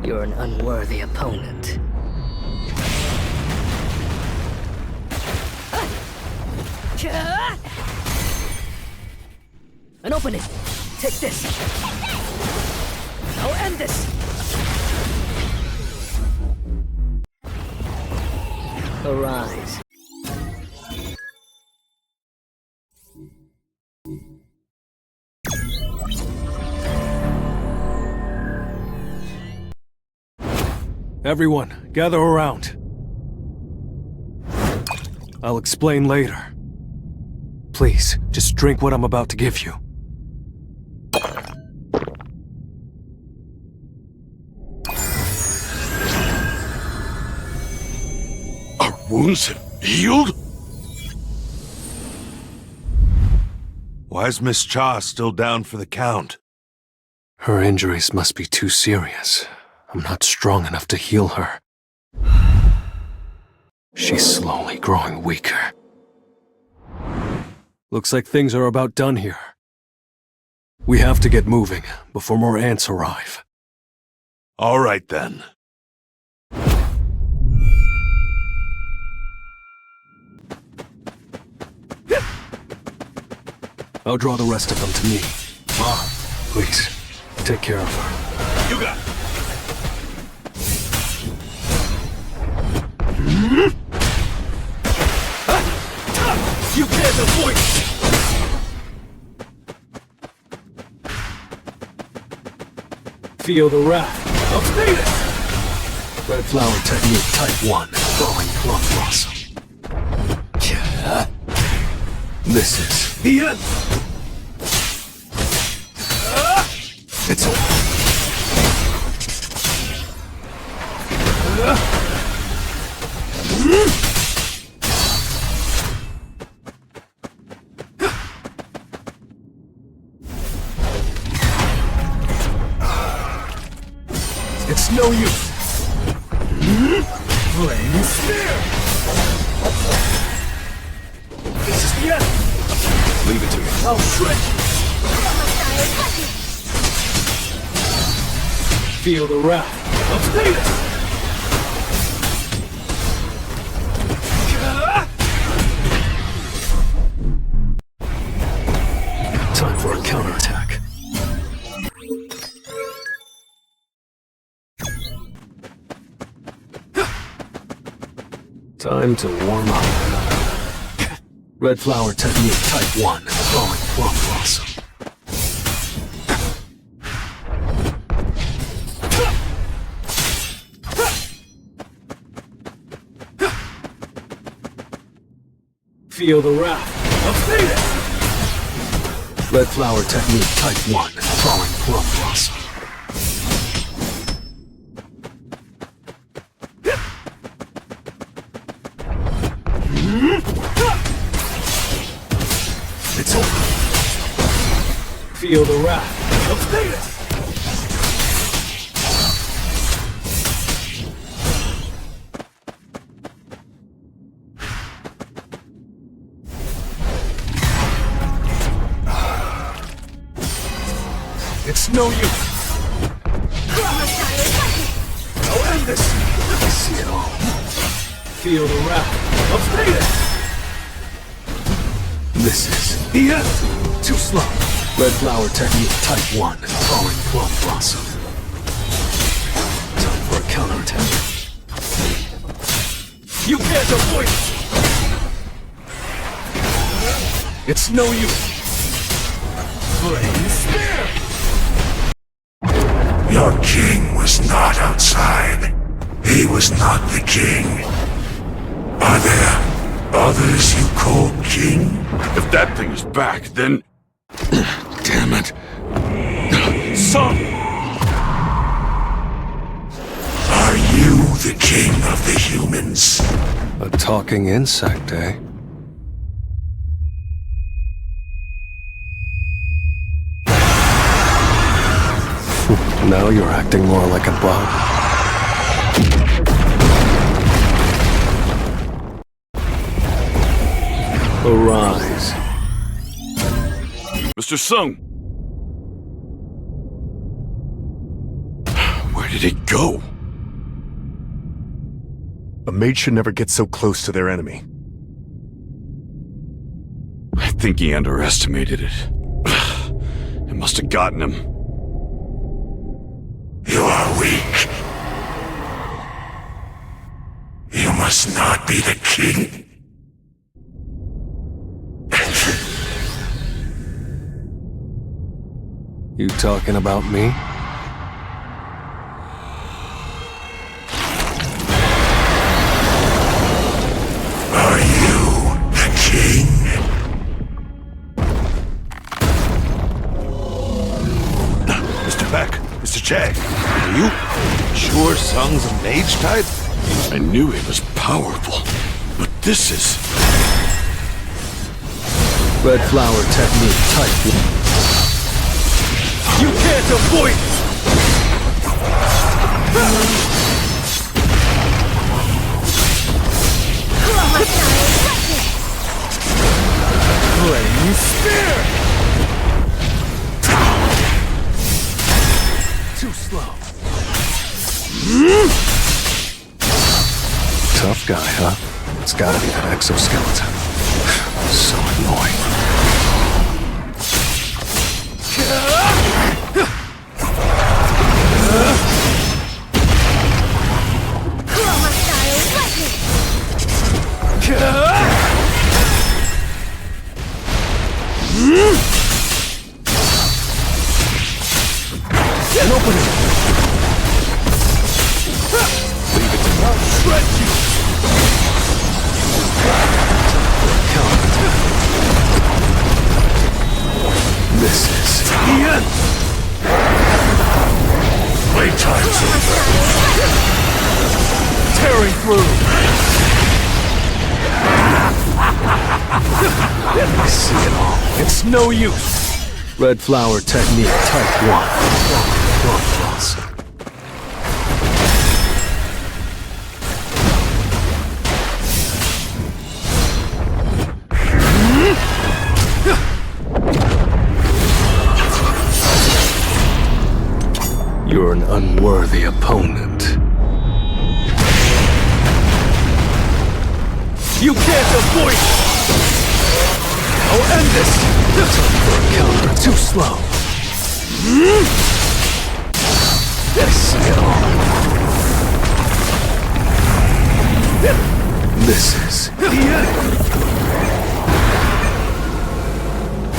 You're an unworthy opponent. An opening! Take this! I'll end this! Arise. Everyone, gather around. I'll explain later. Please, just drink what I'm about to give you. Our wounds have healed? Why is Miss Cha still down for the count? Her injuries must be too serious. I'm not strong enough to heal her. She's slowly growing weaker. Looks like things are about done here. We have to get moving before more ants arrive. All right then. I'll draw the rest of them to me. Ma, please, take care of her. You got it. You can't avoid it! Feel the wrath of Venus! Red flower technique type 1, falling plum blossom. This is the end! It's over. It's no use. Flame spear. This is the end. Leave it to me. I'll shred you. Feel the wrath of Venus. Time for a counterattack. Time to warm up. Red flower technique type 1, falling plum blossom. Feel the wrath of Venus! Red flower technique type 1, falling plum blossom. It's over. Feel the wrath of Venus! It's no use. I'll end this. I see it all. Feel the wrath of Venus. This is the end. Too slow. Red flower technique type 1, falling plum blossom. Time for a counterattack. You can't avoid it. It's no use. Flame spear. Your king was not outside. He was not the king. Are there others you call king? If that thing is back, then... Damn it. Son! Are you the king of the humans? A talking insect, eh? Now you're acting more like a bug. Arise. Mr. Sung! Where did he go? A mage should never get so close to their enemy. I think he underestimated it. It must have gotten him. You are weak. You must not be the king. You talking about me? check. Are you sure Sung's a mage type? I knew he was powerful, but this is... Red flower technique type 1. You can't avoid it! Flame spear! Too slow. Tough guy, huh? It's gotta be that exoskeleton. So annoying. An opening. Leave it to me. I'll shred you. This is the end. Playtime's over. Tearing through. I see it all. It's no use. Red flower technique type 1. Plum floss. You're an unworthy opponent. You can't avoid it! I'll end this! Counter too slow. I see it all. This is the end!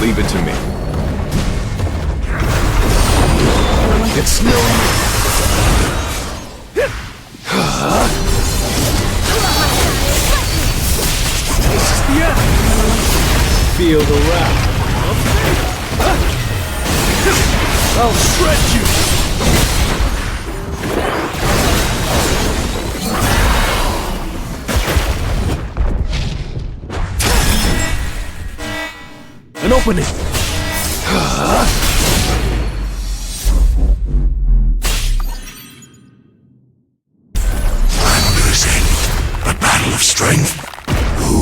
Leave it to me. It's no use. This is the end! Feel the wrath. I'll shred you! An opening! I'm losing. A battle of strength? Who?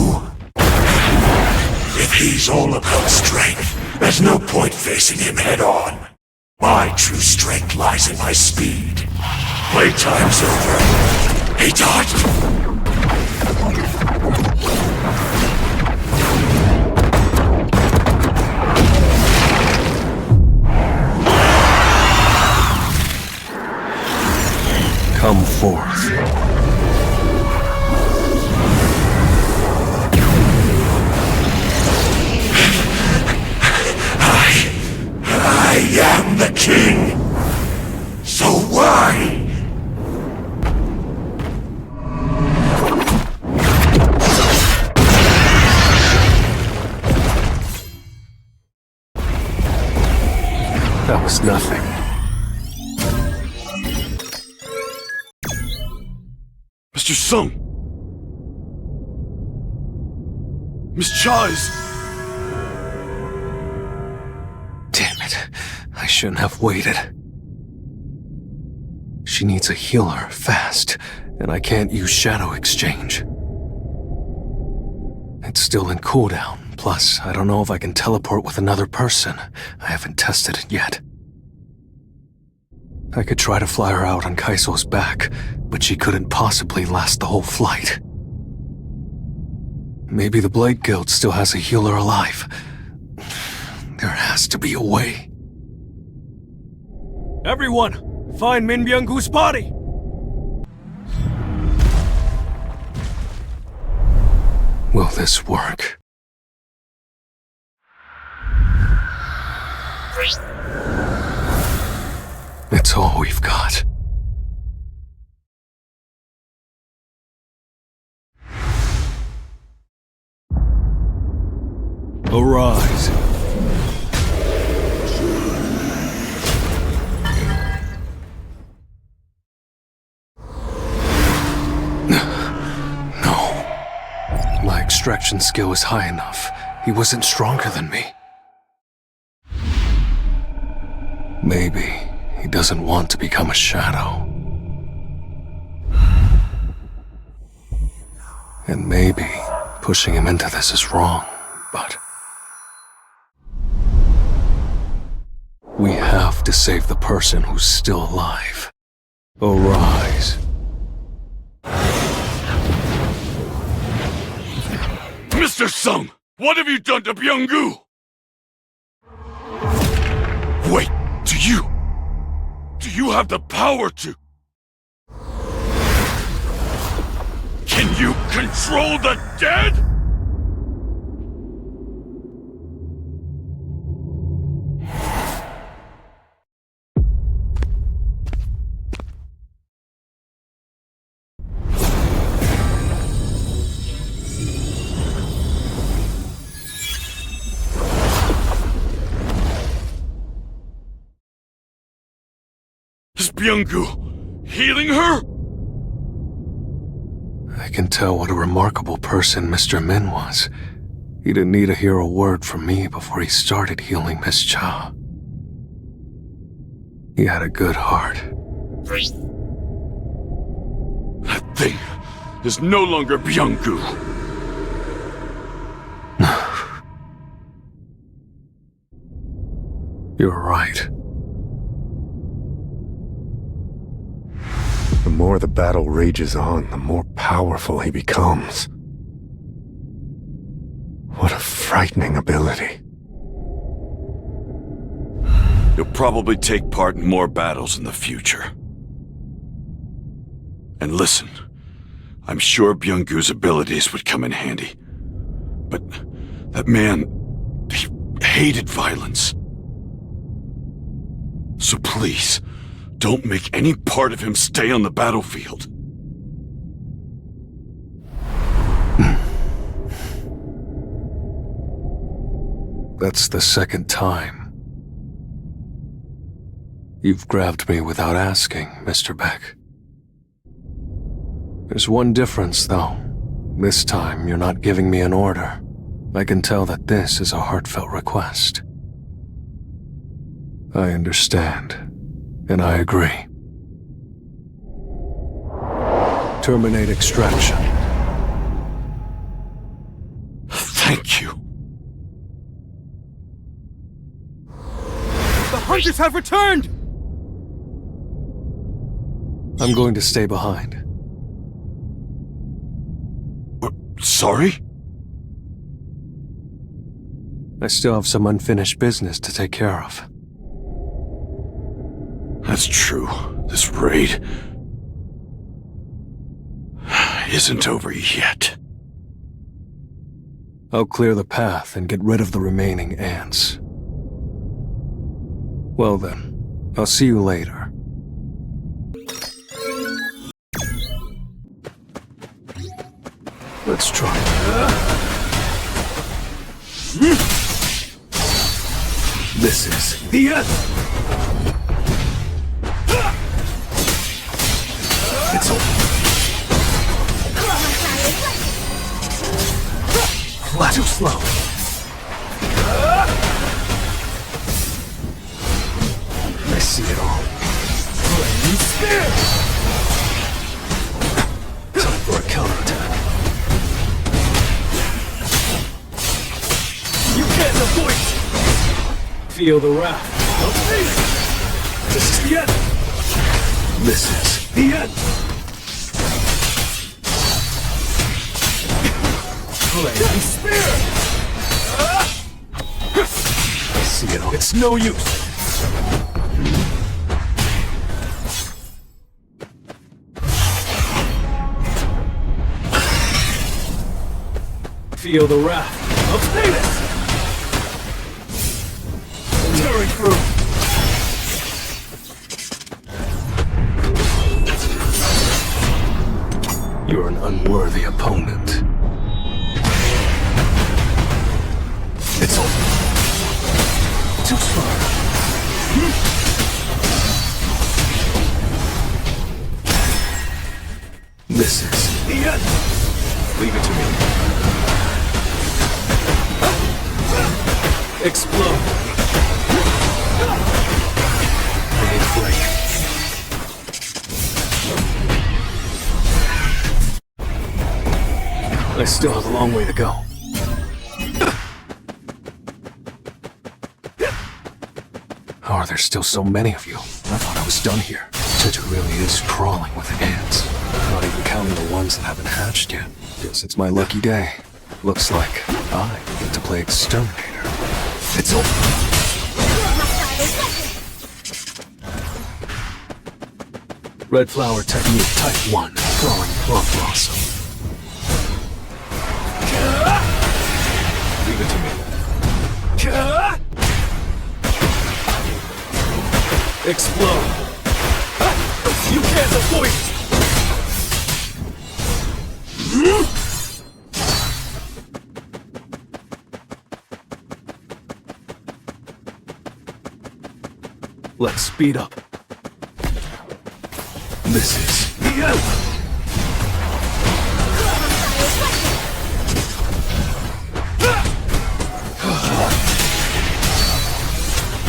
If he's all about strength, there's no point facing him head on. My true strength lies in my speed. Playtime's over. He dodged. come forth. I am the king. So why? That was nothing. Mr. Sung! Miss Chai's! Damn it. I shouldn't have waited. She needs a healer, fast, and I can't use Shadow Exchange. It's still in cooldown, plus I don't know if I can teleport with another person. I haven't tested it yet. I could try to fly her out on Kaiso's back, but she couldn't possibly last the whole flight. Maybe the Blade Guild still has a healer alive. There has to be a way. Everyone, find Min Byung-gu's body! Will this work? It's all we've got. Arise. extraction skill was high enough. He wasn't stronger than me. Maybe he doesn't want to become a shadow. And maybe pushing him into this is wrong, but we have to save the person who's still alive. Arise. Mr. Sung, what have you done to Byung-gu? Wait, do you have the power to... Can you control the dead? Is Byung-gu healing her? I can tell what a remarkable person Mr. Min was. He didn't need to hear a word from me before he started healing Miss Cha. He had a good heart. That thing is no longer Byung-gu. You're right. The more the battle rages on, the more powerful he becomes. What a frightening ability. You'll probably take part in more battles in the future. And listen, I'm sure Byung-gu's abilities would come in handy. But that man, he hated violence. So please, don't make any part of him stay on the battlefield. That's the second time. You've grabbed me without asking, Mr. Beck. There's one difference, though. This time, you're not giving me an order. I can tell that this is a heartfelt request. I understand, and I agree. Terminate extraction. Thank you. The hunters have returned! I'm going to stay behind. Sorry? I still have some unfinished business to take care of. That's true. This raid isn't over yet. I'll clear the path and get rid of the remaining ants. Well then, I'll see you later. Let's try. This is the end. It's over. Too slow. I see it all. Time for a counterattack. You can't avoid it! Feel the wrath. This is the end! This is the end! Flaming spear! I see it all. It's no use! Feel the wrath of Thanos! Tearing through! You're an unworthy opponent. It's over. Too slow. This is the end. Leave it to me. Explode. I need a break. I still have a long way to go. How are there still so many of you? I thought I was done here. Jeju really is crawling with ants. Not even counting the ones that haven't hatched yet. Guess it's my lucky day. Looks like I get to play exterminator. It's over. Red flower technique type 1. Throwing plum blossom. Leave it to me. Explode. You can't avoid it. Let's speed up. This is the end.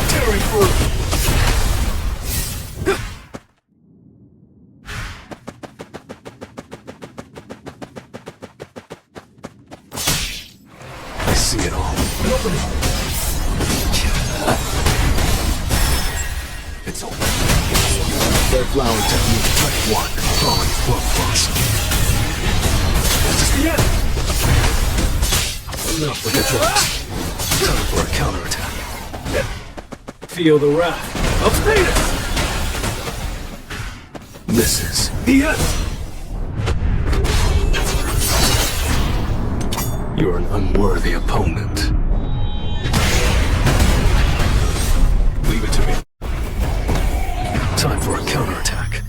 Tearing through. I see it all. It's over. Red flower technique type 1. Throwing plum blossom. This is the end. Enough with the drugs. Time for a counterattack. Feel the wrath of Venus. This is the end. You're an unworthy opponent. Leave it to me. Time for a counterattack.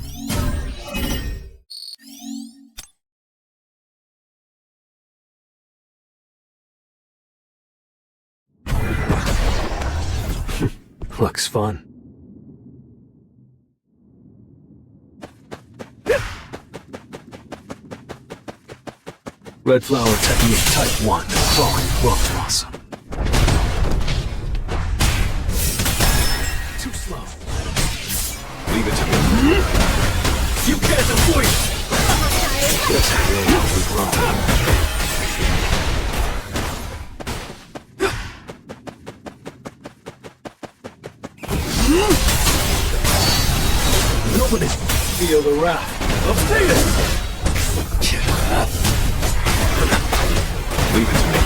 Looks fun. Red flower technique type 1. Throwing plum blossom. Too slow. Leave it to me. You can't avoid it! Yes, I will. Nobody feel the wrath of Venus! Leave it to me.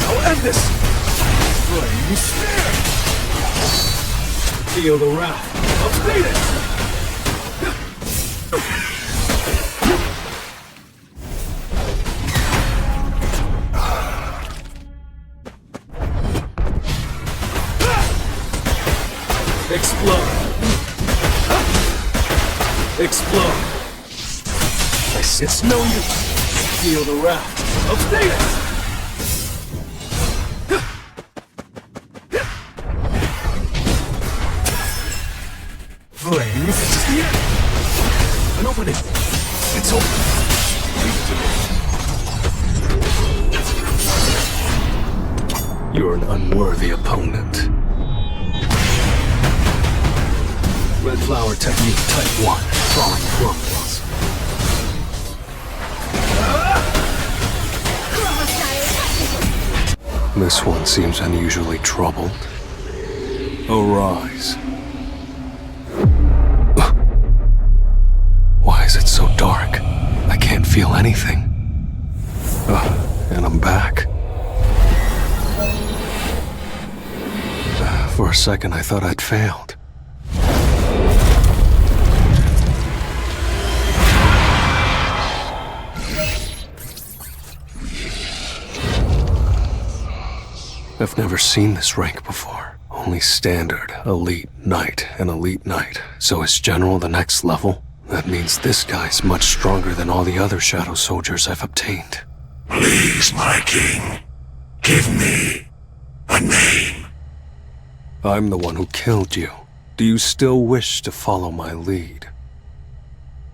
I'll end this! Flame spear! Feel the wrath of Venus! Explode! Explode! It's no use! Feel the wrath of Venus! Flame! An opening! It's open! Leave it to me. You're an unworthy opponent. Red flower technique type 1. Throwing plum blossom. This one seems unusually troubled. Arise. Why is it so dark? I can't feel anything. And I'm back. For a second I thought I'd failed. I've never seen this rank before. Only standard, elite, knight, and elite knight. So is general the next level? That means this guy's much stronger than all the other shadow soldiers I've obtained. Please, my king, give me a name. I'm the one who killed you. Do you still wish to follow my lead?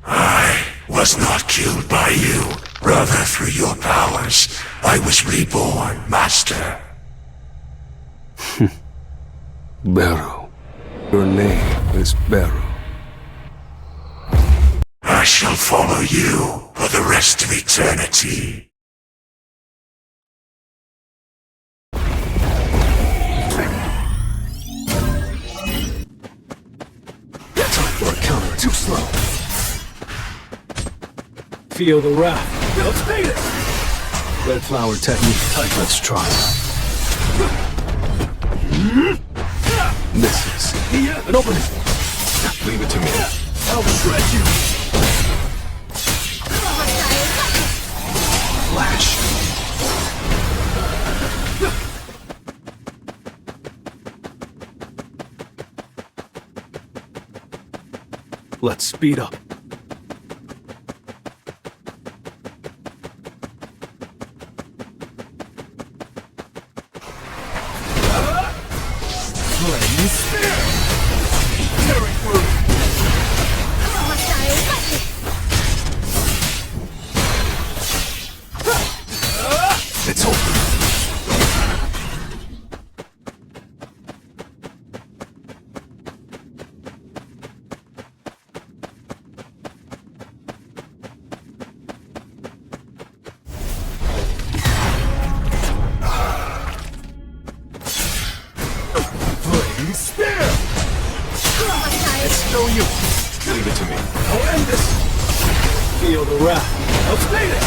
I was not killed by you. Rather, through your powers, I was reborn, Master. Beru. Your name is Beru. I shall follow you for the rest of eternity. Time for a counter. Too slow. Feel the wrath. Let's beat it! Red flower technique type. Let's try. Misses. An opening. Leave it to me. I'll shred you. Flash. Let's speed up. It's over. Flaming spear! It's no use. Leave it to me. I'll end this. Feel the wrath. Let's beat it!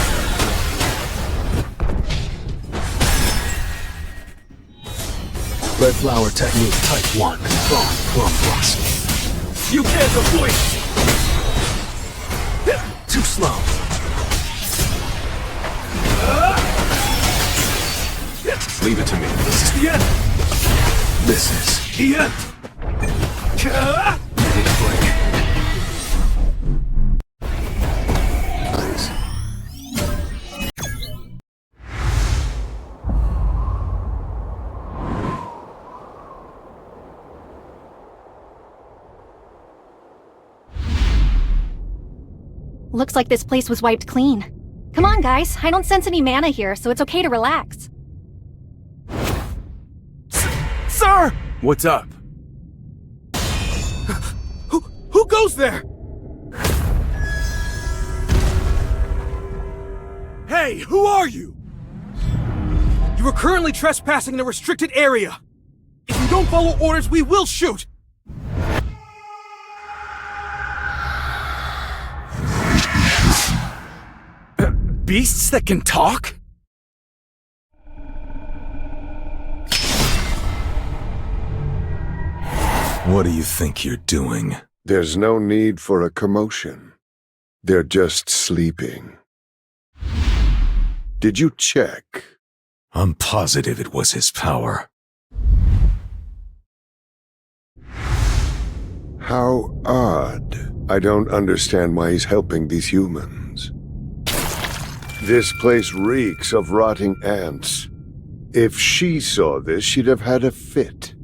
Red flower technique type 1. Plum blossom. You can't avoid it! Too slow. Leave it to me. This is the end. This is the end. Ready to break. Please. Looks like this place was wiped clean. Come on, guys. I don't sense any mana here, so it's okay to relax. Sir! What's up? Who goes there? Hey, who are you? You are currently trespassing in a restricted area. If you don't follow orders, we will shoot. Beasts that can talk? What do you think you're doing? There's no need for a commotion. They're just sleeping. Did you check? I'm positive it was his power. How odd. I don't understand why he's helping these humans. This place reeks of rotting ants. If she saw this, she'd have had a fit.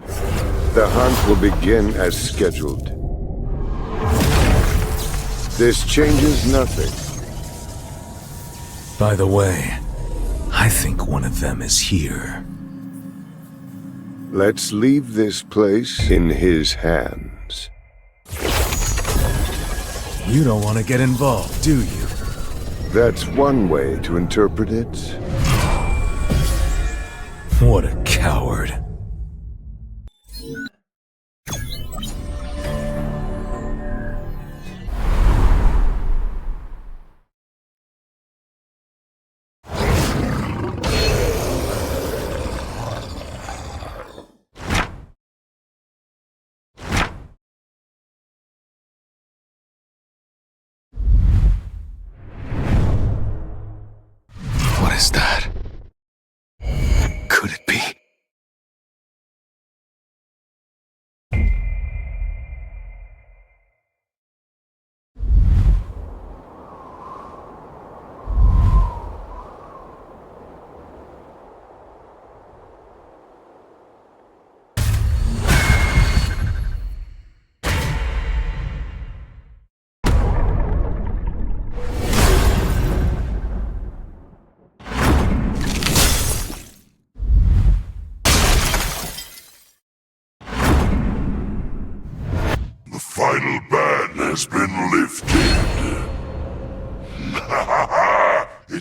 The hunt will begin as scheduled. This changes nothing. By the way, I think one of them is here. Let's leave this place in his hands. You don't want to get involved, do you? That's one way to interpret it. What a coward. What is that?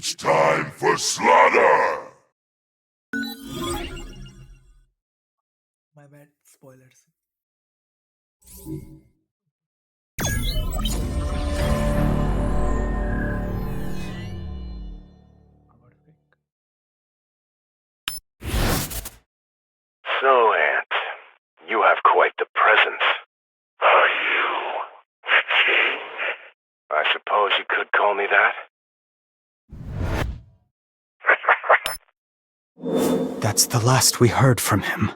It's time for slaughter! My bad, spoilers. So, Ant, you have quite the presence. Are you the king? I suppose you could call me that. That's the last we heard from him.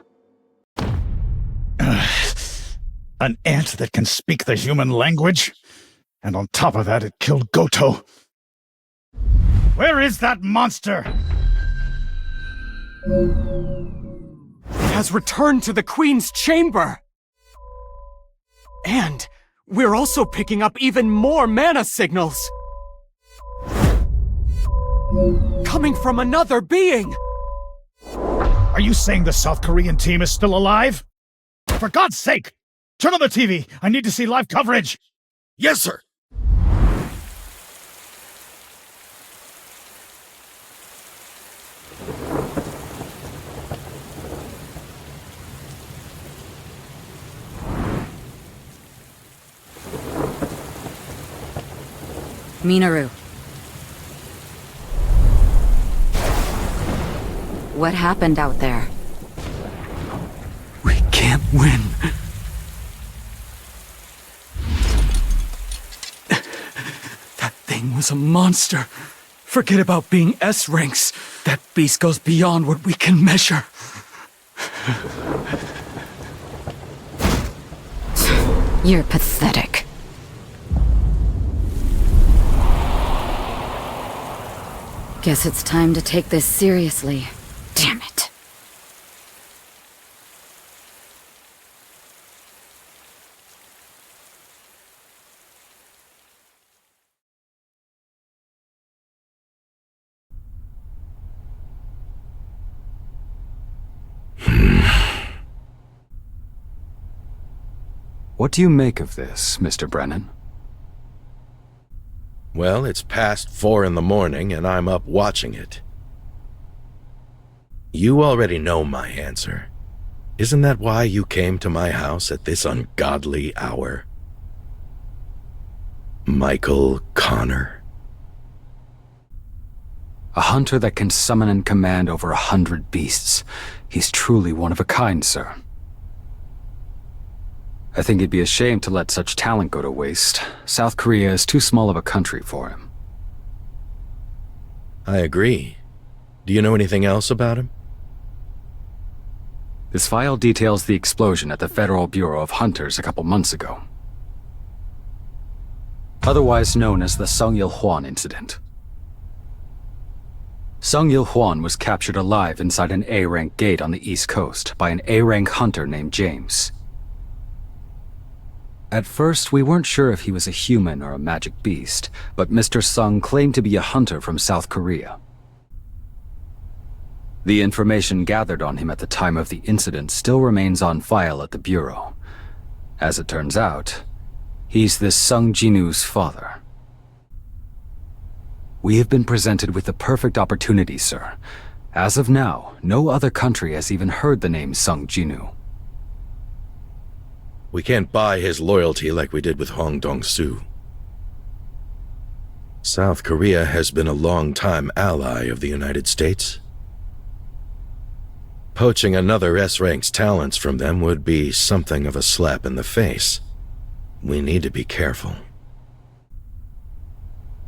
An ant that can speak the human language? And on top of that, it killed Goto. Where is that monster? It has returned to the Queen's chamber! And we're also picking up even more mana signals! Coming from another being! Are you saying the South Korean team is still alive? For God's sake! Turn on the TV! I need to see live coverage! Yes, sir! Minaru. What happened out there? We can't win. That thing was a monster. Forget about being S ranks. That beast goes beyond what we can measure. You're pathetic. Guess it's time to take this seriously. Damn it. What do you make of this, Mr. Brennan? Well, it's past 4 in the morning and I'm up watching it. You already know my answer. Isn't that why you came to my house at this ungodly hour? Michael Connor. A hunter that can summon and command over 100 beasts. He's truly one of a kind, sir. I think it'd be a shame to let such talent go to waste. South Korea is too small of a country for him. I agree. Do you know anything else about him? This file details the explosion at the Federal Bureau of Hunters a couple months ago. Otherwise known as the Sung-Il Hwan incident. Sung-Il Hwan was captured alive inside an A-rank gate on the East Coast by an A-rank hunter named James. At first, we weren't sure if he was a human or a magic beast, but Mr. Sung claimed to be a hunter from South Korea. The information gathered on him at the time of the incident still remains on file at the Bureau. As it turns out, he's this Sung Jinu's father. We have been presented with the perfect opportunity, sir. As of now, no other country has even heard the name Sung Jinu. We can't buy his loyalty like we did with Hong Dong-soo. South Korea has been a long-time ally of the United States. Poaching another S-rank's talents from them would be something of a slap in the face. We need to be careful.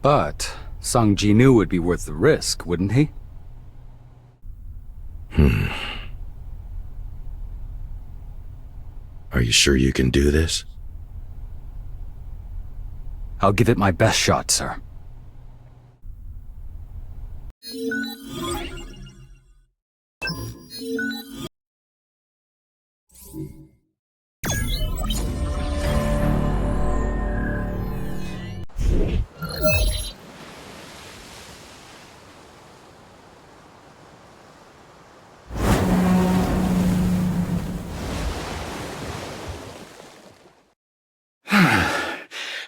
But Sung Jinu would be worth the risk, wouldn't he? Are you sure you can do this? I'll give it my best shot, sir.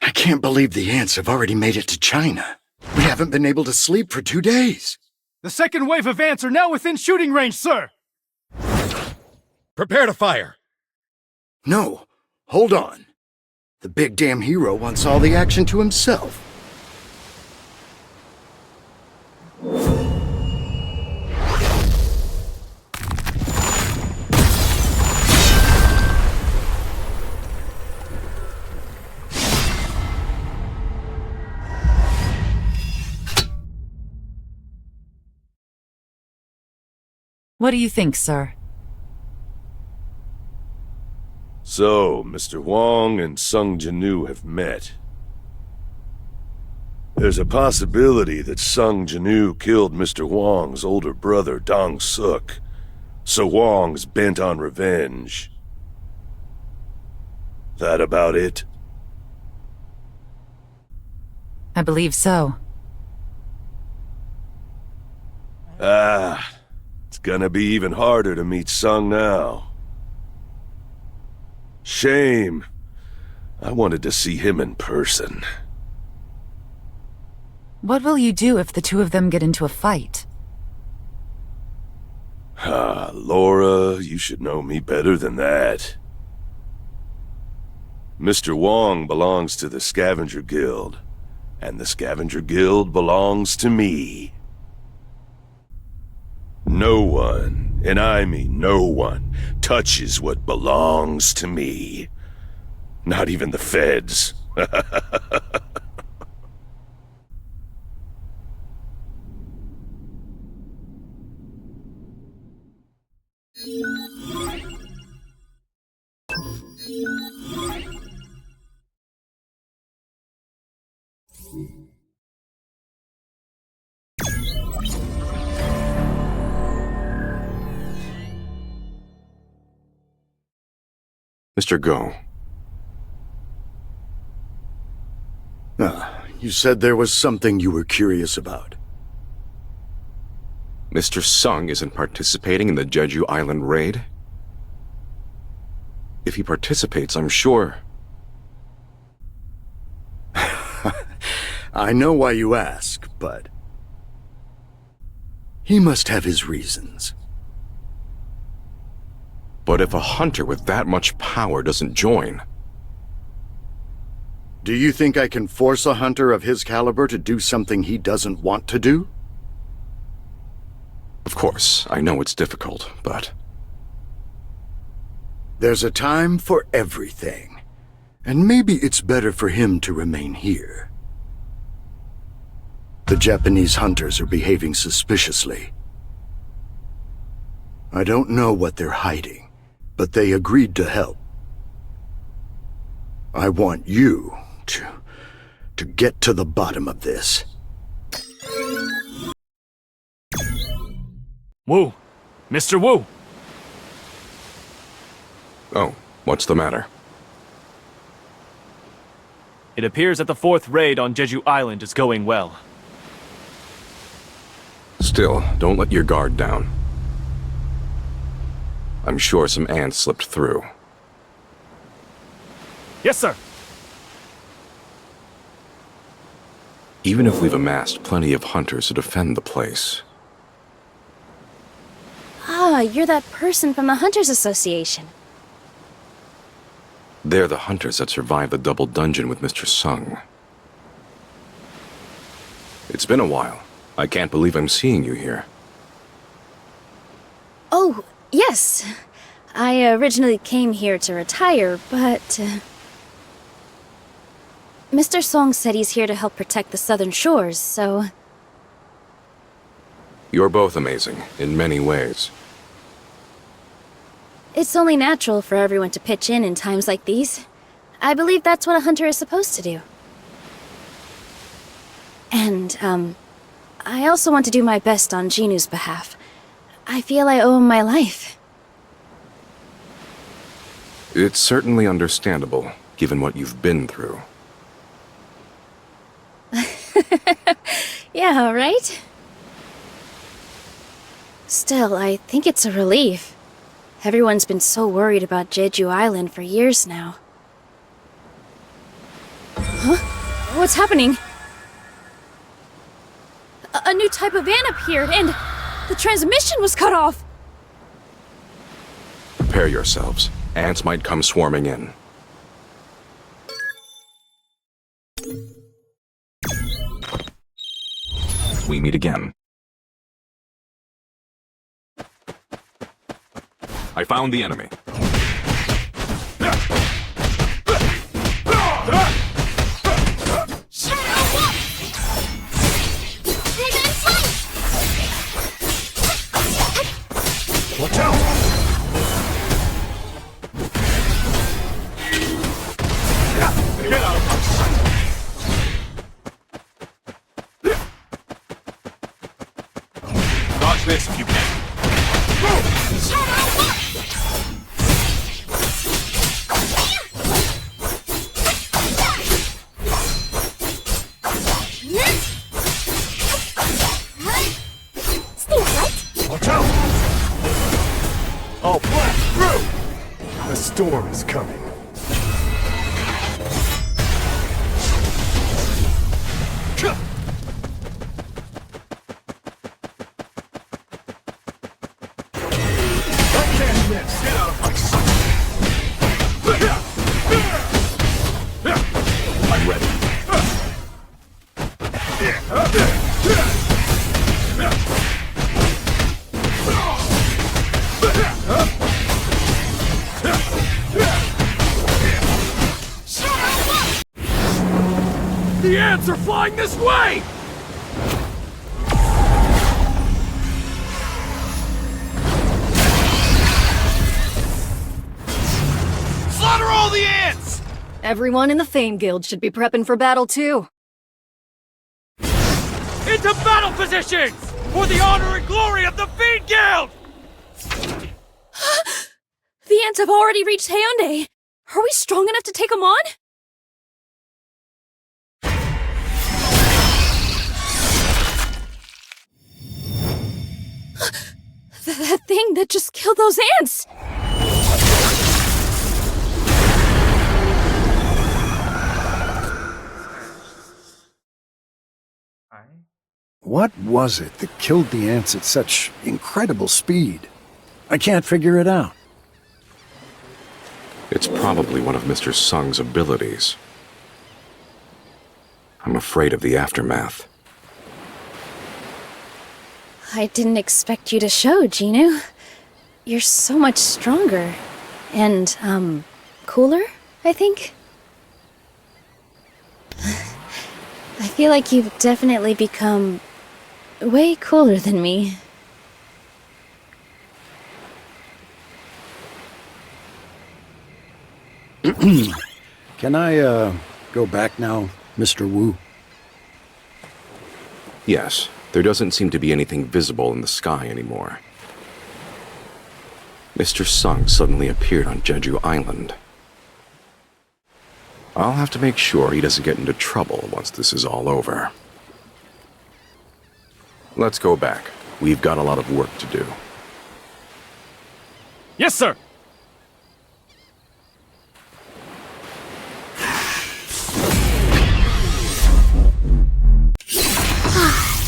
I can't believe the ants have already made it to China. We haven't been able to sleep for 2 days. The second wave of ants are now within shooting range, sir! Prepare to fire! No, hold on. The big damn hero wants all the action to himself. What do you think, sir? So, Mr. Wong and Sung Jinu have met. There's a possibility that Sung Jinu killed Mr. Wong's older brother, Dong Suk, so Wong's bent on revenge. That about it? I believe so. It's gonna be even harder to meet Sung now. Shame. I wanted to see him in person. What will you do if the two of them get into a fight? Laura, you should know me better than that. Mr. Wong belongs to the Scavenger Guild, and the Scavenger Guild belongs to me. No one, and I mean no one, touches what belongs to me. Not even the feds. Mr. Go. You said there was something you were curious about. Mr. Sung isn't participating in the Jeju Island raid? If he participates, I'm sure... I know why you ask, but... he must have his reasons. But if a hunter with that much power doesn't join... Do you think I can force a hunter of his caliber to do something he doesn't want to do? Of course, I know it's difficult, but... There's a time for everything. And maybe it's better for him to remain here. The Japanese hunters are behaving suspiciously. I don't know what they're hiding, but they agreed to help. I want you to get to the bottom of this. Wu! Mr. Wu! Oh, what's the matter? It appears that the fourth raid on Jeju Island is going well. Still, don't let your guard down. I'm sure some ants slipped through. Yes, sir! Even if we've amassed plenty of hunters to defend the place... Ah, you're that person from the Hunters Association. They're the hunters that survived the double dungeon with Mr. Sung. It's been a while. I can't believe I'm seeing you here. Oh, yes. I originally came here to retire, but... Mr. Song said he's here to help protect the southern shores, so... You're both amazing, in many ways. It's only natural for everyone to pitch in times like these. I believe that's what a hunter is supposed to do. And, I also want to do my best on Jinu's behalf. I feel I owe him my life. It's certainly understandable, given what you've been through. Yeah, right? Still, I think it's a relief. Everyone's been so worried about Jeju Island for years now. Huh? What's happening? a new type of ant appeared, and the transmission was cut off. Prepare yourselves. Ants might come swarming in. We meet again. I found the enemy. Watch out! Get out of my sight! Dodge this if you can. Watch out! I'll blast through! The storm is coming. I can't miss! Get out of my sight! I'm ready. The ants are flying this way! Slaughter all the ants! Everyone in the Fame Guild should be prepping for battle too. Into battle positions! For the honor and glory of the Fiend Guild! The ants have already reached Hyundai. Are we strong enough to take them on? That thing that just killed those ants! What was it that killed the ants at such incredible speed? I can't figure it out. It's probably one of Mr. Sung's abilities. I'm afraid of the aftermath. I didn't expect you to show, Jeju. You're so much stronger. And, cooler, I think? I feel like you've definitely become way cooler than me. Can I, go back now, Mr. Wu? Yes, there doesn't seem to be anything visible in the sky anymore. Mr. Sung suddenly appeared on Jeju Island. I'll have to make sure he doesn't get into trouble once this is all over. Let's go back. We've got a lot of work to do. Yes, sir!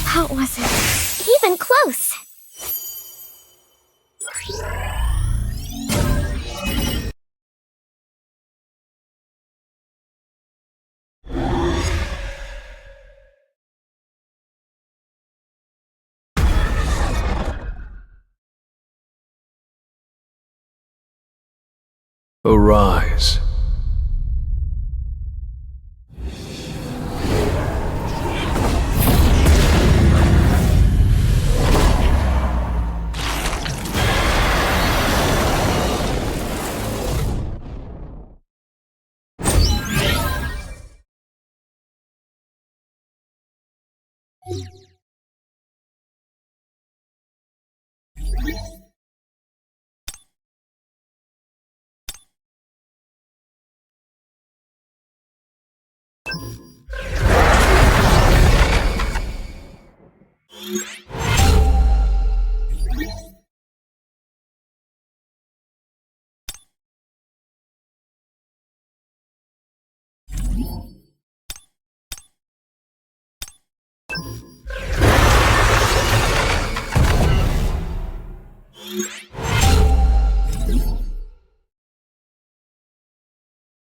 How was it? Even close! Arise.